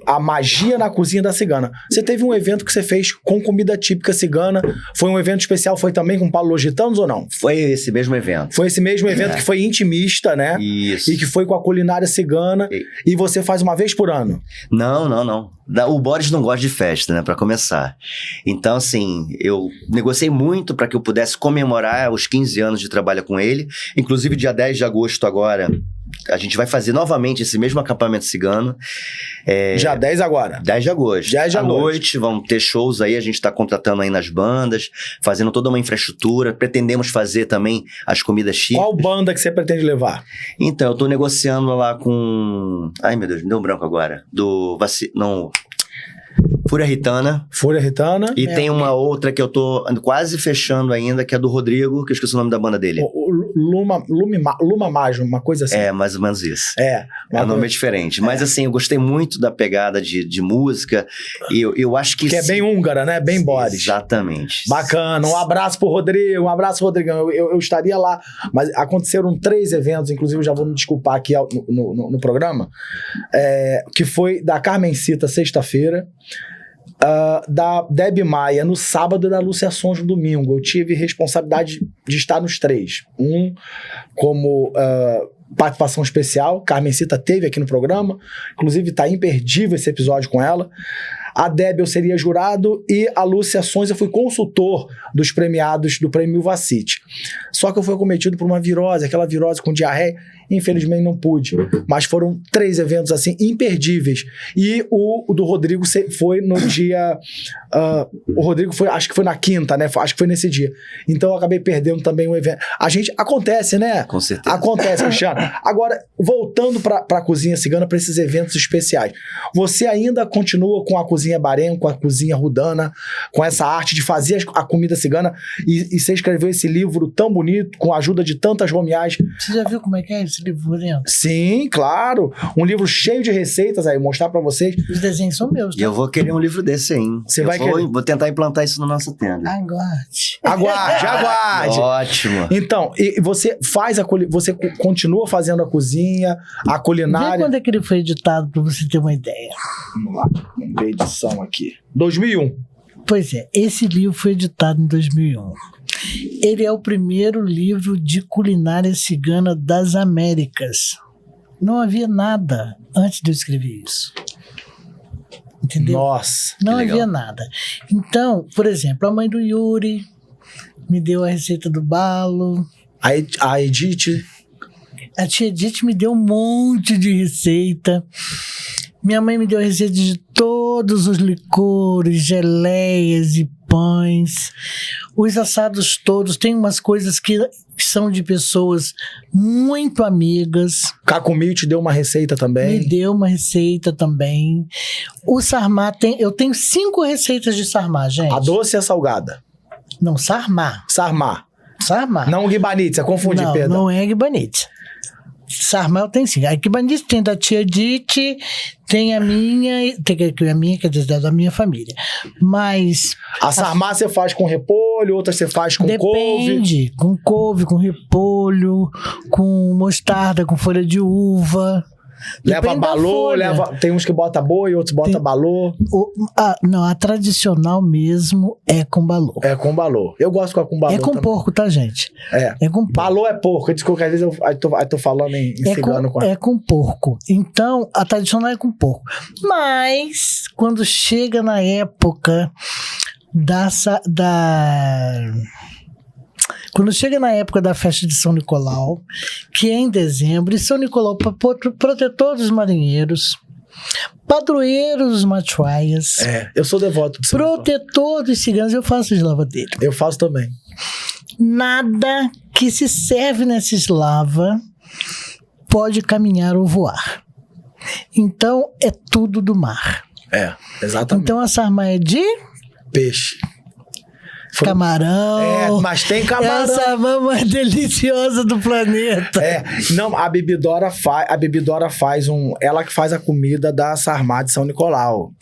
A Magia na Cozinha da Cigana. Você teve um evento que você fez com comida típica cigana, foi um evento especial, foi também com Paulo Logitanos ou não? Foi esse mesmo evento. Foi esse mesmo evento que foi intimista, né? Isso. E que foi com a culinária cigana, e você faz uma vez por ano? Não. O Boris não gosta de festa, né, pra começar. Então, assim, eu negociei muito para que eu pudesse comemorar os 15 anos de trabalho com ele. Inclusive, dia 10 de agosto agora, a gente vai fazer novamente esse mesmo acampamento cigano. Já 10 agora? 10 de agosto. 10 de agosto. À noite vão ter shows aí, a gente tá contratando aí nas bandas, fazendo toda uma infraestrutura, pretendemos fazer também as comidas típicas. Qual banda que você pretende levar? Então, eu tô negociando lá com... Ai, meu Deus, me deu um branco agora. Fúria Ritana. Fúria Ritana. E tem uma outra que eu tô quase fechando ainda, que é do Rodrigo, que eu esqueci o nome da banda dele. Luma Mágico, uma coisa assim. Mais ou menos isso. O nome é diferente. Mas assim, eu gostei muito da pegada de música. E eu acho que... Que é bem húngara, né? Bem Boris. Exatamente. Bacana. Um abraço pro Rodrigo. Um abraço, Rodrigão. Eu estaria lá. Mas aconteceram 3 eventos, inclusive eu já vou me desculpar aqui no programa, que foi da Carmencita, sexta-feira, da Debbie Maia no sábado e da Lúcia Sons no domingo. Eu tive responsabilidade de estar nos 3. Um como participação especial, Carmencita teve aqui no programa, inclusive tá imperdível esse episódio com ela. A Debbie eu seria jurado e a Lúcia Sons eu fui consultor dos premiados do Prêmio Vacite. Só que eu fui acometido por uma virose, aquela virose com diarreia, infelizmente não pude. Mas foram 3 eventos assim imperdíveis. E o do Rodrigo foi no dia... o Rodrigo foi, acho que foi na quinta, né? Acho que foi nesse dia. Então eu acabei perdendo também um evento. Acontece, né? Com certeza. Acontece, Cristiano. Agora, voltando para a cozinha cigana, para esses eventos especiais. Você ainda continua com a cozinha Barém, com a cozinha Rudana, com essa arte de fazer a comida cigana, e você escreveu esse livro tão bonito, com a ajuda de tantas romeagens. Você já viu como é que é esse livro, Leandro? Sim, claro. Um livro cheio de receitas aí, mostrar pra vocês. Os desenhos são meus. E eu vou querer um livro desse aí, hein? Você vai querer? Vou tentar implantar isso na nossa tenda. Aguarde. Ótimo. Então, e você você continua fazendo a cozinha, a culinária. Vê quando é que ele foi editado, pra você ter uma ideia. Vamos lá, vamos ver a edição aqui. 2001. Pois é, esse livro foi editado em 2001. Ele é o primeiro livro de culinária cigana das Américas. Não havia nada antes de eu escrever isso. Entendeu? Nossa. Não havia nada. Então, por exemplo, a mãe do Yuri me deu a receita do balo. A Edith. A tia Edith me deu um monte de receita. Minha mãe me deu a receita de todos os licores, geleias e pães. Os assados todos. Tem umas coisas que são de pessoas muito amigas. Cacumil te deu uma receita também. Me deu uma receita também. O sarmá eu tenho 5 receitas de sarmá, gente. A doce e a salgada? Não, sarmá. Sarmá. Sarmá. Não guibanite, você confunde, não, Pedro. Não é guibanite. Sarmá eu tenho 5. A guibanite tem da tia Edith, tem a minha, quer dizer, da minha família. Mas... A sarmá você faz com repolho, outra você faz com couve. Depende. Com couve, com repolho, com mostarda, com folha de uva. Leva Depende da balô, folha. tem uns que bota boi, outros bota balô. Não, a tradicional mesmo é com balô. É com balô. Eu gosto com balô É com também. porco, tá, gente? É. É com porco. Balô é porco. Desculpa, às vezes eu tô falando em cigano com É com porco. Então, a tradicional é com porco. Mas, quando chega na época quando chega na época da festa de São Nicolau, que é em dezembro, e São Nicolau, protetor dos marinheiros, padroeiro dos machuaias, eu sou devoto de São Nicolau. protetor dos ciganos, eu faço eslava dele. Eu faço também. Nada que se serve nessa eslava pode caminhar ou voar. Então, é tudo do mar. Exatamente. Então, a sarma é de Peixe. camarão. Mas tem camarão. Essa sarma mais deliciosa do planeta. Não, a Bebidora faz ela que faz a comida da Sarmá de São Nicolau.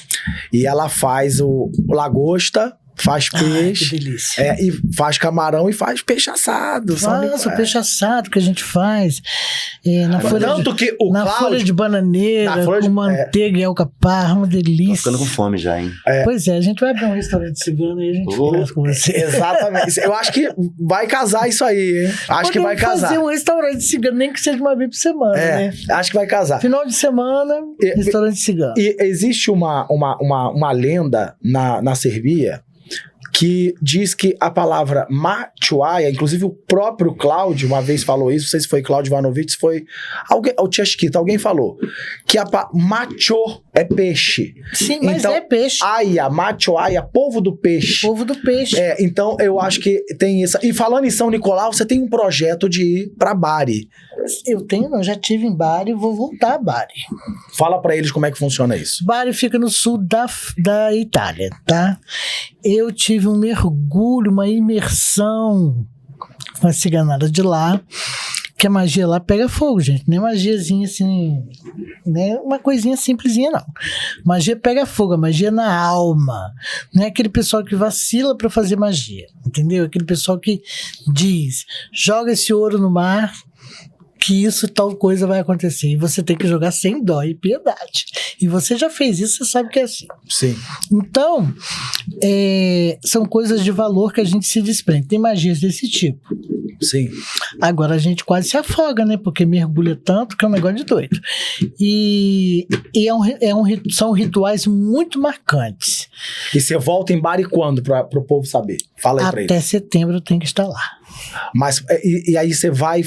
E ela faz o lagosta, faz peixe. Que delícia. E faz camarão e faz peixe assado. Nossa, o peixe assado que a gente faz na folha de bananeira, com manteiga e alcaparra, uma Tô delícia. ficando com fome já, hein? Pois é, a gente vai abrir um restaurante cigano e a gente conversa com você. Exatamente. Eu acho que vai casar isso aí, hein? Acho que vai casar. Fazer um restaurante cigano, nem que seja uma vez por semana, né? Acho que vai casar. Final de semana, restaurante cigano. E existe uma lenda na Serbia que diz que a palavra machuaia, inclusive o próprio Cláudio uma vez falou isso, não sei se foi Cláudio Ivanovic, se foi alguém, ou Tchesquita, alguém falou, que macho é peixe. Sim, mas então, é peixe. Aia, machuaia, povo do peixe. Povo do peixe. Então eu acho que tem isso. E falando em São Nicolau, você tem um projeto de ir pra Bari. Eu já tive em Bari e vou voltar a Bari. Fala pra eles como é que funciona isso. Bari fica no sul da Itália, tá? Eu tive um mergulho, uma imersão com a ciganada de lá, que a magia lá pega fogo, gente. Não é magiazinha assim, não é uma coisinha simplesinha, não. Magia pega fogo, a magia na alma. Não é aquele pessoal que vacila pra fazer magia, entendeu? Aquele pessoal que diz, joga esse ouro no mar, que isso, tal coisa vai acontecer. E você tem que jogar sem dó e piedade. E você já fez isso, você sabe que é assim. Sim. Então, são coisas de valor que a gente se desprende. Tem magias desse tipo. Sim. Agora a gente quase se afoga, né? Porque mergulha tanto que é um negócio de doido. E são rituais muito marcantes. E você volta em Bari quando, pro povo saber? Fala aí pra eles. Até setembro eu tenho que estar lá. Mas, e aí você vai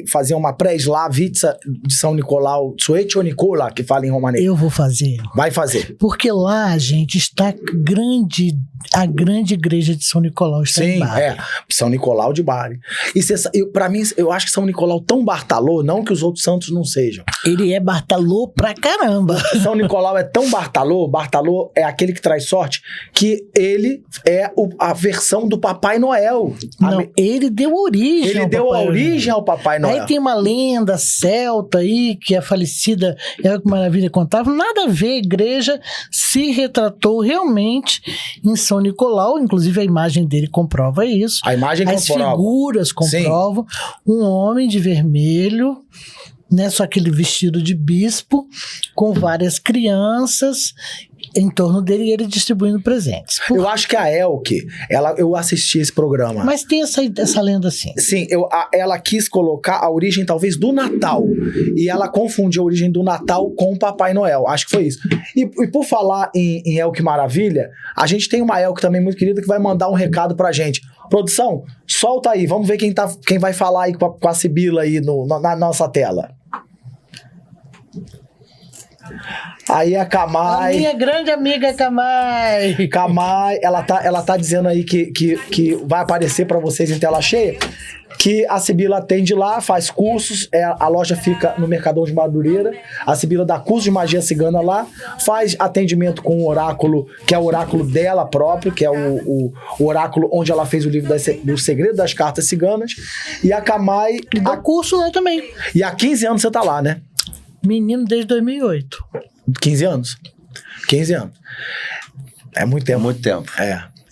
fazer uma pré-Slavitsa de São Nicolau, Suete ou Nicola, que fala em romanês? Eu vou fazer. Vai fazer. Porque lá, gente, está a grande igreja de São Nicolau está em Bari. São Nicolau de Bari. E pra mim, eu acho que São Nicolau tão Bartalô, não que os outros santos não sejam. Ele é Bartalô pra caramba. São Nicolau é tão Bartalô é aquele que traz sorte, que ele é a versão do Papai Noel. Não, ele deu origem ao Papai Noel. Aí tem uma lenda celta aí, que a falecida Elke Maravilha contava, nada a ver, a igreja se retratou realmente em São Nicolau, inclusive a imagem dele comprova isso. A imagem As comprova. figuras comprovam. Sim. Um homem de vermelho, né, só aquele vestido de bispo, com várias crianças em torno dele e ele distribuindo presentes. Eu acho que a Elke, eu assisti esse programa. Mas tem essa lenda assim. Sim, ela quis colocar a origem talvez do Natal. E ela confundiu a origem do Natal com o Papai Noel. Acho que foi isso. E por falar em Elke Maravilha, a gente tem uma Elke também muito querida que vai mandar um recado pra gente. Produção, solta aí. Vamos ver quem vai falar aí com a Sibila aí na nossa tela. Aí a Kamai... A minha grande amiga Kamai. Kamai, ela tá dizendo aí que vai aparecer pra vocês em tela cheia, que a Sibila atende lá, faz cursos, a loja fica no Mercadão de Madureira, a Sibila dá curso de magia cigana lá, faz atendimento com o oráculo, que é o oráculo dela próprio, que é o oráculo onde ela fez o livro do Segredo das Cartas Ciganas, e a Kamai... E dá curso lá também. E há 15 anos você tá lá, né? Menino desde 2008. 15 anos. 15 anos. É muito tempo. Muito tempo.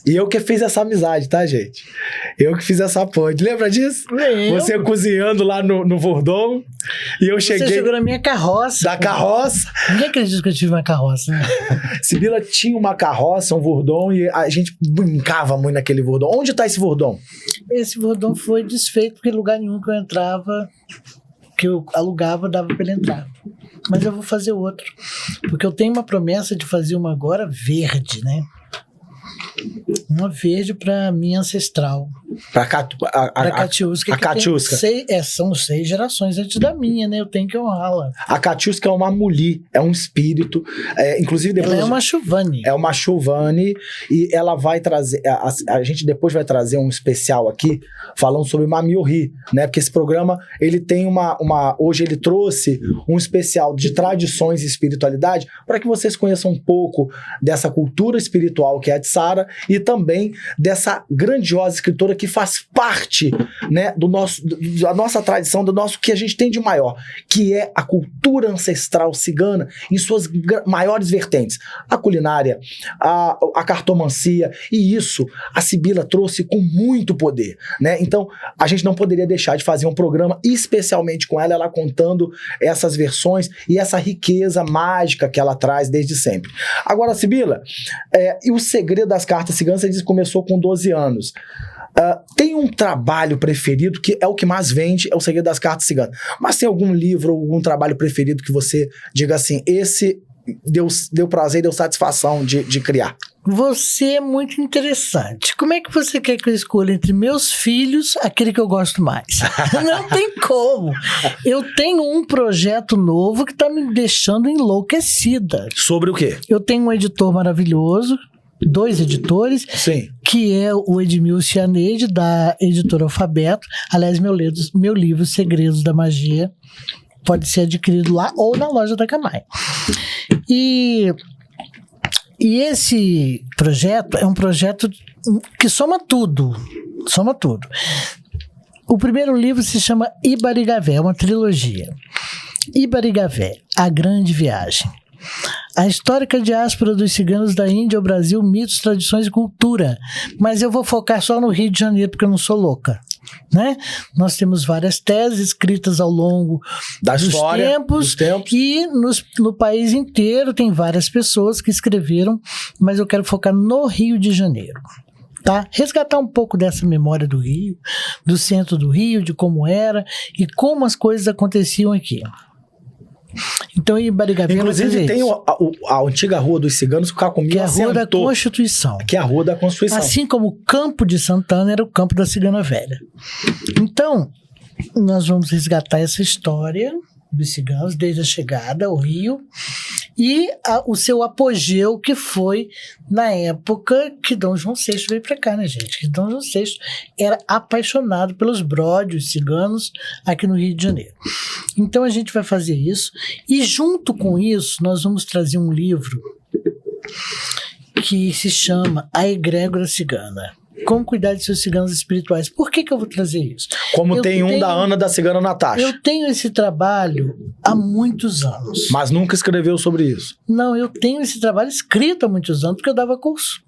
E eu que fiz essa amizade, tá, gente? Eu que fiz essa ponte. Lembra disso? Você cozinhando lá no Vordom. E eu cheguei... Você chegou na minha carroça. Da carroça. Ninguém acredita que eu tive uma carroça, né? Sibila tinha uma carroça, um Vordom, e a gente brincava muito naquele Vordom. Onde tá esse Vordom? Esse Vordom foi desfeito, porque lugar nenhum que eu entrava, que eu alugava, dava pra ele entrar. Mas eu vou fazer outro. Porque eu tenho uma promessa de fazer uma agora verde, né? Uma verde para minha ancestral. Pra Catiusca. A Catiusca. São 6 gerações antes da minha, né? Eu tenho que honrá-la. A Catiusca é uma muli, é um espírito. Inclusive depois... Ela é uma chuvane. É uma chuvane e ela vai trazer... A gente depois vai trazer um especial aqui falando sobre Mamiori, né? Porque esse programa, ele tem hoje ele trouxe um especial de tradições e espiritualidade para que vocês conheçam um pouco dessa cultura espiritual que é a Tsara e também dessa grandiosa escritora que faz parte, né, da nossa tradição, do nosso que a gente tem de maior, que é a cultura ancestral cigana em suas maiores vertentes. A culinária, a cartomancia, e isso a Sibila trouxe com muito poder, né? Então, a gente não poderia deixar de fazer um programa especialmente com ela contando essas versões e essa riqueza mágica que ela traz desde sempre. Agora, Sibila, e o segredo das cartas ciganas, você disse que começou com 12 anos. Tem um trabalho preferido que é o que mais vende, é o Segredo das Cartas Ciganas. Mas tem algum livro, algum trabalho preferido que você diga assim, esse deu prazer, deu satisfação de criar? Você é muito interessante. Como é que você quer que eu escolha entre meus filhos aquele que eu gosto mais? Não tem como. Eu tenho um projeto novo que está me deixando enlouquecida. Sobre o quê? Eu tenho um editor maravilhoso, 2 editores, sim, que é o Edmil Cianeide, da editora Alfabeto. Aliás, meu livro Segredos da Magia pode ser adquirido lá ou na loja da Camai. E esse projeto é um projeto que soma tudo. O primeiro livro se chama Ibarigafé, é uma trilogia. Ibarigafé, A Grande Viagem. A histórica diáspora dos ciganos da Índia ao Brasil, mitos, tradições e cultura. Mas eu vou focar só no Rio de Janeiro, porque eu não sou louca, né? Nós temos várias teses escritas ao longo dos tempos. E no país inteiro tem várias pessoas que escreveram, mas eu quero focar no Rio de Janeiro. Tá? Resgatar um pouco dessa memória do Rio, do centro do Rio, de como era e como as coisas aconteciam aqui. Então, em Ibarigafé, inclusive tem a antiga Rua dos Ciganos que o Cacomia que é a Rua da Constituição. Que é a Rua da Constituição. Assim como o Campo de Santana era o Campo da Cigana Velha. Então, nós vamos resgatar essa história dos ciganos desde a chegada ao Rio e o seu apogeu, que foi na época que Dom João VI veio para cá, né, gente? Que Dom João VI era apaixonado pelos bródios ciganos aqui no Rio de Janeiro. Então a gente vai fazer isso e junto com isso nós vamos trazer um livro que se chama A Egrégora Cigana. Como cuidar de seus ciganos espirituais. Por que eu vou trazer isso? Como tem da Ana da Cigana Natasha. Eu tenho esse trabalho há muitos anos. Mas nunca escreveu sobre isso? Não, eu tenho esse trabalho escrito há muitos anos, porque eu dava curso.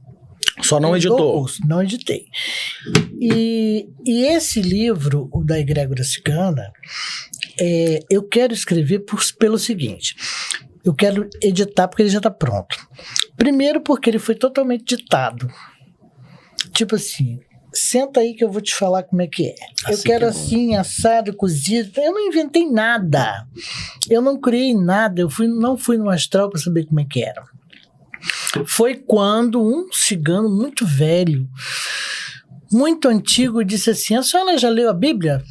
Só não editou? Curso, não editei. E esse livro, o da Egrégora Cigana, eu quero escrever pelo seguinte. Eu quero editar porque ele já está pronto. Primeiro porque ele foi totalmente ditado. Tipo assim, senta aí que eu vou te falar como é que é. Eu quero assim, assado, cozido. Eu não inventei nada. Eu não criei nada. Eu não fui no astral para saber como é que era. Foi quando um cigano muito velho, muito antigo, disse assim, a senhora já leu a Bíblia?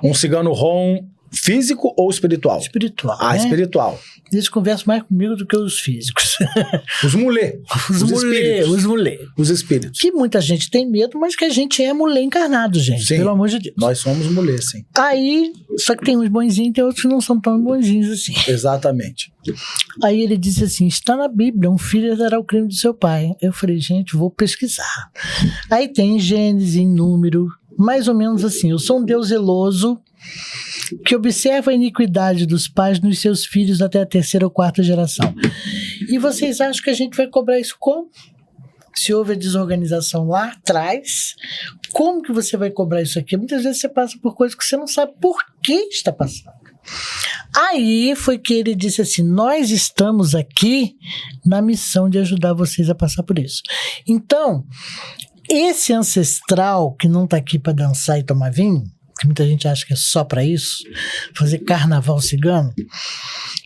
Um cigano rom físico ou espiritual? Espiritual. Ah, né? Espiritual. Eles conversam mais comigo do que os físicos. Os mulê. Os espíritos. Que muita gente tem medo, mas que a gente é mulê encarnado, gente. Sim, pelo amor de Deus. Nós somos mulê, sim. Aí, só que tem uns bonzinhos e tem outros que não são tão bonzinhos assim. Exatamente. Aí ele disse assim, está na Bíblia, um filho herdará o crime do seu pai. Eu falei, gente, vou pesquisar. Aí tem Gênesis, em número, mais ou menos assim, eu sou um Deus zeloso, que observa a iniquidade dos pais nos seus filhos até a 3ª ou 4ª geração. E vocês acham que a gente vai cobrar isso como? Se houve a desorganização lá atrás, como que você vai cobrar isso aqui? Muitas vezes você passa por coisas que você não sabe por que está passando. Aí foi que ele disse assim: nós estamos aqui na missão de ajudar vocês a passar por isso. Então, esse ancestral que não está aqui para dançar e tomar vinho, que muita gente acha que é só para isso, fazer carnaval cigano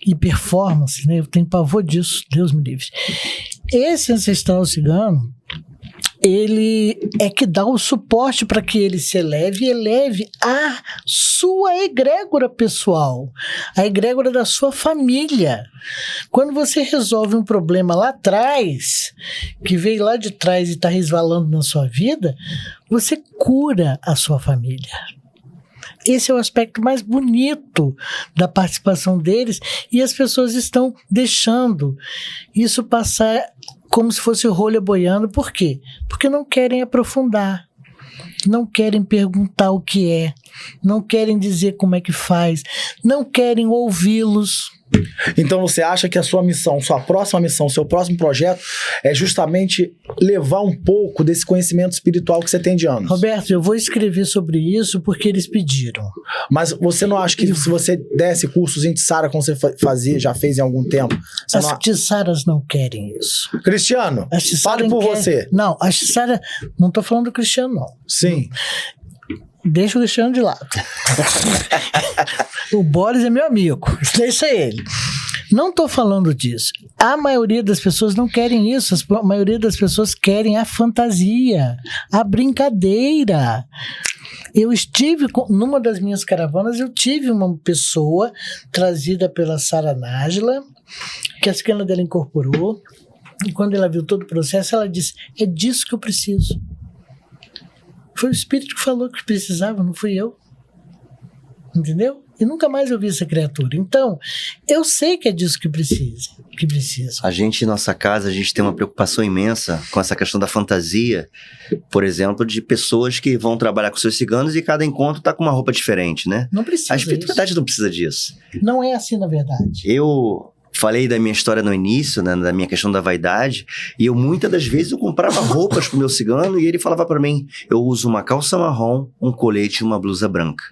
e performance, né? Eu tenho pavor disso, Deus me livre. Esse ancestral cigano, ele é que dá o suporte para que ele se eleve e eleve a sua egrégora pessoal, a egrégora da sua família. Quando você resolve um problema lá atrás, que veio lá de trás e está resvalando na sua vida, você cura a sua família. Esse é o aspecto mais bonito da participação deles, e as pessoas estão deixando isso passar como se fosse rolha boiando. Por quê? Porque não querem aprofundar, não querem perguntar o que é, não querem dizer como é que faz, não querem ouvi-los. Então você acha que a sua missão, sua próxima missão, seu próximo projeto é justamente levar um pouco desse conhecimento espiritual que você tem de anos? Roberto, eu vou escrever sobre isso porque eles pediram. Mas você não acha que se você desse cursos em Tissara, como você já fez em algum tempo... As Tissaras não querem isso. Cristiano, fale por você. Não, as Tissaras... Não estou falando do Cristiano, não. Sim. Deixa o Cristiano de lado. O Boris é meu amigo. Deixa ele. Não estou falando disso. A maioria das pessoas não querem isso. A maioria das pessoas querem a fantasia, a brincadeira. Eu estive, numa das minhas caravanas, eu tive uma pessoa trazida pela Sara Nájila, que a cigana dela incorporou, e quando ela viu todo o processo, ela disse: é disso que eu preciso. Foi o espírito que falou que precisava, não fui eu. Entendeu? E nunca mais eu vi essa criatura. Então, eu sei que é disso que precisa. A gente, em nossa casa, a gente tem uma preocupação imensa com essa questão da fantasia, por exemplo, de pessoas que vão trabalhar com seus ciganos e cada encontro está com uma roupa diferente, né? Não precisa. A espiritualidade não precisa disso. Não é assim, na verdade. Eu falei da minha história no início, né, da minha questão da vaidade, e eu muitas das vezes eu comprava roupas pro meu cigano e ele falava para mim: eu uso uma calça marrom, um colete e uma blusa branca.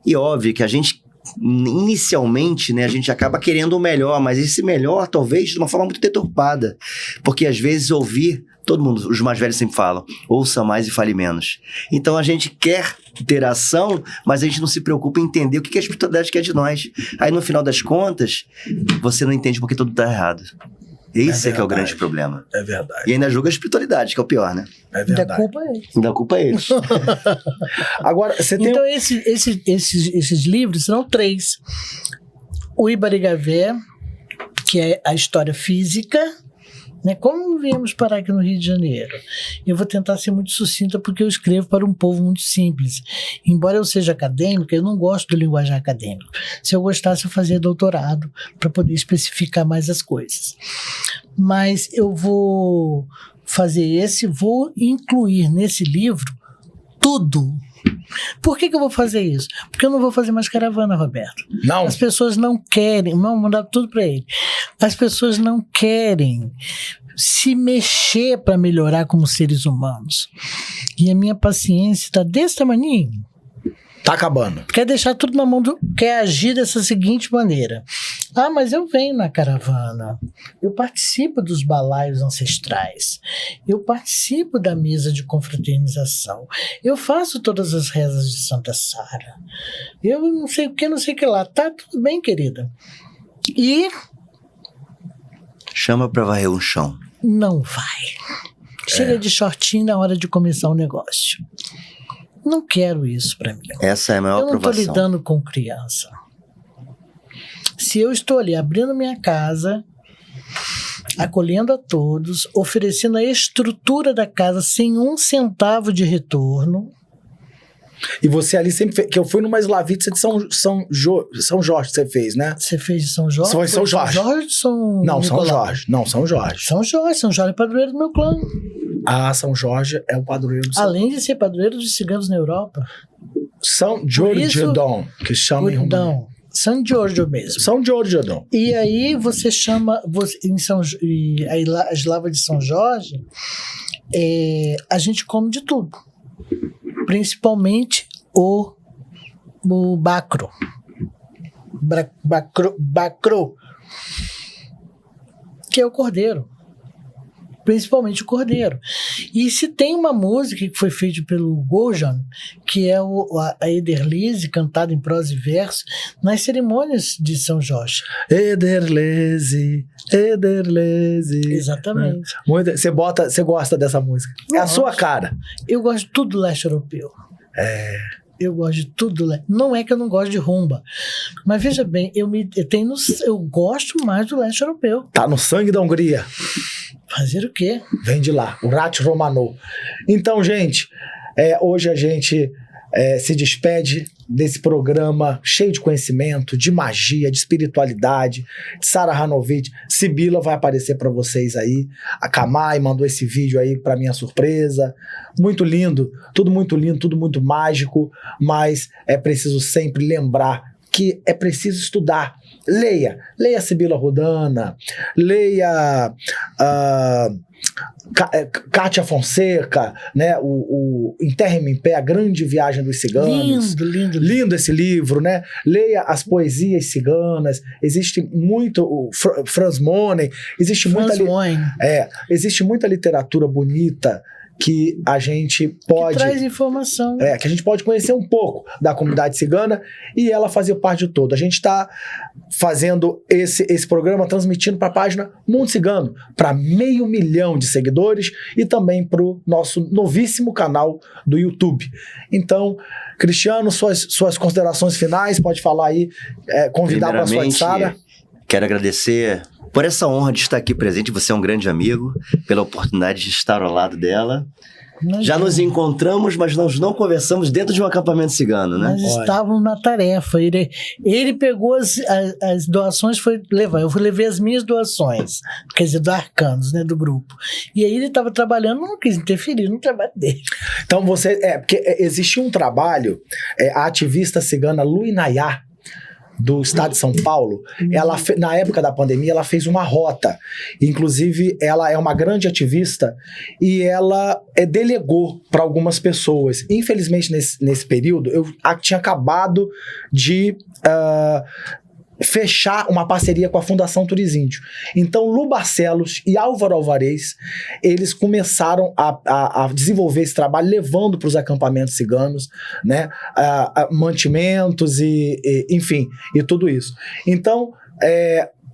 E óbvio que a gente, inicialmente, né, a gente acaba querendo o melhor, mas esse melhor, talvez, de uma forma muito deturpada. Porque, às vezes, ouvir, todo mundo, os mais velhos sempre falam, ouça mais e fale menos. Então, a gente quer ter ação, mas a gente não se preocupa em entender o que a espiritualidade quer de nós. Aí, no final das contas, você não entende porque tudo está errado. Esse é que é o grande problema. É verdade. E ainda julga a espiritualidade, que é o pior, né? É verdade. Da culpa é eles. Da culpa é eles. Agora, você tem... Então, esses livros são 3. O Ibarigavé, que é a história física, né? Como viemos parar aqui no Rio de Janeiro? Eu vou tentar ser muito sucinta porque eu escrevo para um povo muito simples. Embora eu seja acadêmica, eu não gosto do linguajar acadêmico. Se eu gostasse, eu fazia doutorado para poder especificar mais as coisas. Mas eu vou fazer vou incluir nesse livro tudo. Por que eu vou fazer isso? Porque eu não vou fazer mais caravana, Roberto. Não. As pessoas não querem, vamos mandar tudo para ele. As pessoas não querem se mexer para melhorar como seres humanos. E a minha paciência está desse tamaninho. Tá acabando. Quer deixar tudo na mão quer agir dessa seguinte maneira: ah, mas eu venho na caravana, eu participo dos balaios ancestrais, eu participo da mesa de confraternização, eu faço todas as rezas de Santa Sara, eu não sei o que, não sei o que lá. Tá tudo bem, querida. E chama pra varrer um chão. Não vai. Chega de shortinho na hora de começar o negócio. Não quero isso para mim. Essa é a maior aprovação. Eu não estou lidando com criança. Se eu estou ali abrindo minha casa, acolhendo a todos, oferecendo a estrutura da casa sem um centavo de retorno. E você ali sempre fez, que eu fui numa Slavitsa de São Jorge que você fez, né? Você fez de São Jorge? Foi São Jorge. São Jorge ou São Não, Nicolau? São Jorge. Não, São Jorge. São Jorge é padroeiro do meu clã. Ah, São Jorge é o padroeiro do Além de ser padroeiro dos ciganos na Europa. São Giorgiodon, que chama em romano. São Giorgio mesmo. São Giorgio. E aí você chama, as lavas de São Jorge, a gente come de tudo. Principalmente o bacro. Bacro, que é o cordeiro. Principalmente o cordeiro. E se tem uma música que foi feita pelo Gojan, que é a Ederleze, cantada em prosa e verso, nas cerimônias de São Jorge. Ederleze. Exatamente. Você gosta dessa música? É a sua cara. Eu gosto de tudo do leste europeu. Eu gosto de tudo. Não é que eu não gosto de rumba. Mas veja bem, eu gosto mais do leste europeu. Tá no sangue da Hungria. Fazer o quê? Vem de lá, o Rat Romano. Então, gente, hoje a gente se despede desse programa cheio de conhecimento, de magia, de espiritualidade, de Sara Hanovic. Sibila vai aparecer para vocês aí. A Kamai mandou esse vídeo aí para minha surpresa. Muito lindo, tudo muito mágico, mas é preciso sempre lembrar que é preciso estudar. Leia Sibila Rudana, leia Kátia Fonseca, né? O Enterre-me em Pé, A Grande Viagem dos Ciganos. Lindo esse livro, né? Leia as poesias ciganas. Existe muito o Franz Monen, existe muita literatura bonita que a gente pode... Que traz informação. Que a gente pode conhecer um pouco da comunidade cigana e ela fazer parte de todo. A gente está fazendo esse programa, transmitindo para a página Mundo Cigano, para 500 mil de seguidores e também para o nosso novíssimo canal do YouTube. Então, Cristiano, suas considerações finais, pode falar aí, convidar para a sua Sara. Quero agradecer por essa honra de estar aqui presente. Você é um grande amigo, pela oportunidade de estar ao lado dela. Já nos encontramos, mas nós não conversamos dentro de um acampamento cigano, né? Nós estávamos na tarefa. Ele pegou as doações, foi levar. Eu levei as minhas doações, quer dizer, do Arcanos, né, do grupo. E aí ele estava trabalhando, não quis interferir no trabalho dele. Então porque existia um trabalho, a ativista cigana Luinayá, do estado de São Paulo, ela na época da pandemia, ela fez uma rota. Inclusive, ela é uma grande ativista e ela delegou para algumas pessoas. Infelizmente, nesse período, eu tinha acabado de fechar uma parceria com a Fundação Turizíndio. Então, Lu Barcelos e Álvaro Alvarez, eles começaram a desenvolver esse trabalho, levando para os acampamentos ciganos, né, mantimentos enfim, e tudo isso. Então,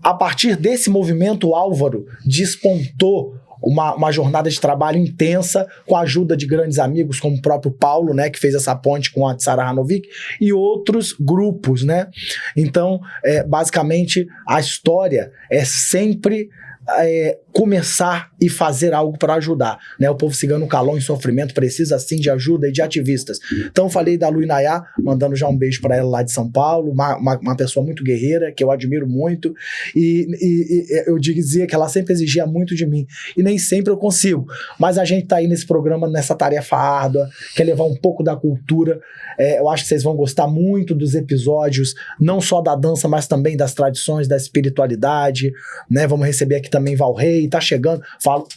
a partir desse movimento, o Álvaro despontou uma jornada de trabalho intensa, com a ajuda de grandes amigos, como o próprio Paulo, né, que fez essa ponte com a Sara Hanovic, e outros grupos, né? Então, basicamente, a história é sempre começar e fazer algo para ajudar, né? O povo cigano calão em sofrimento precisa sim de ajuda e de ativistas. Então falei da Luinayá, mandando já um beijo para ela lá de São Paulo, uma pessoa muito guerreira, que eu admiro muito, e eu dizia que ela sempre exigia muito de mim, e nem sempre eu consigo, mas a gente tá aí nesse programa, nessa tarefa árdua, quer levar um pouco da cultura. Eu acho que vocês vão gostar muito dos episódios, não só da dança, mas também das tradições, da espiritualidade, né? Vamos receber aqui também Valrei, tá chegando,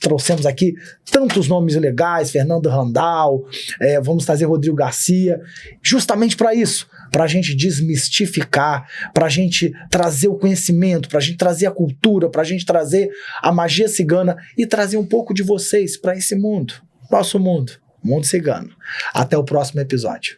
trouxemos aqui tantos nomes legais, Fernando Randall, vamos trazer Rodrigo Garcia, justamente para isso, para a gente desmistificar, para a gente trazer o conhecimento, para a gente trazer a cultura, para a gente trazer a magia cigana e trazer um pouco de vocês para esse mundo, nosso mundo, mundo cigano. Até o próximo episódio.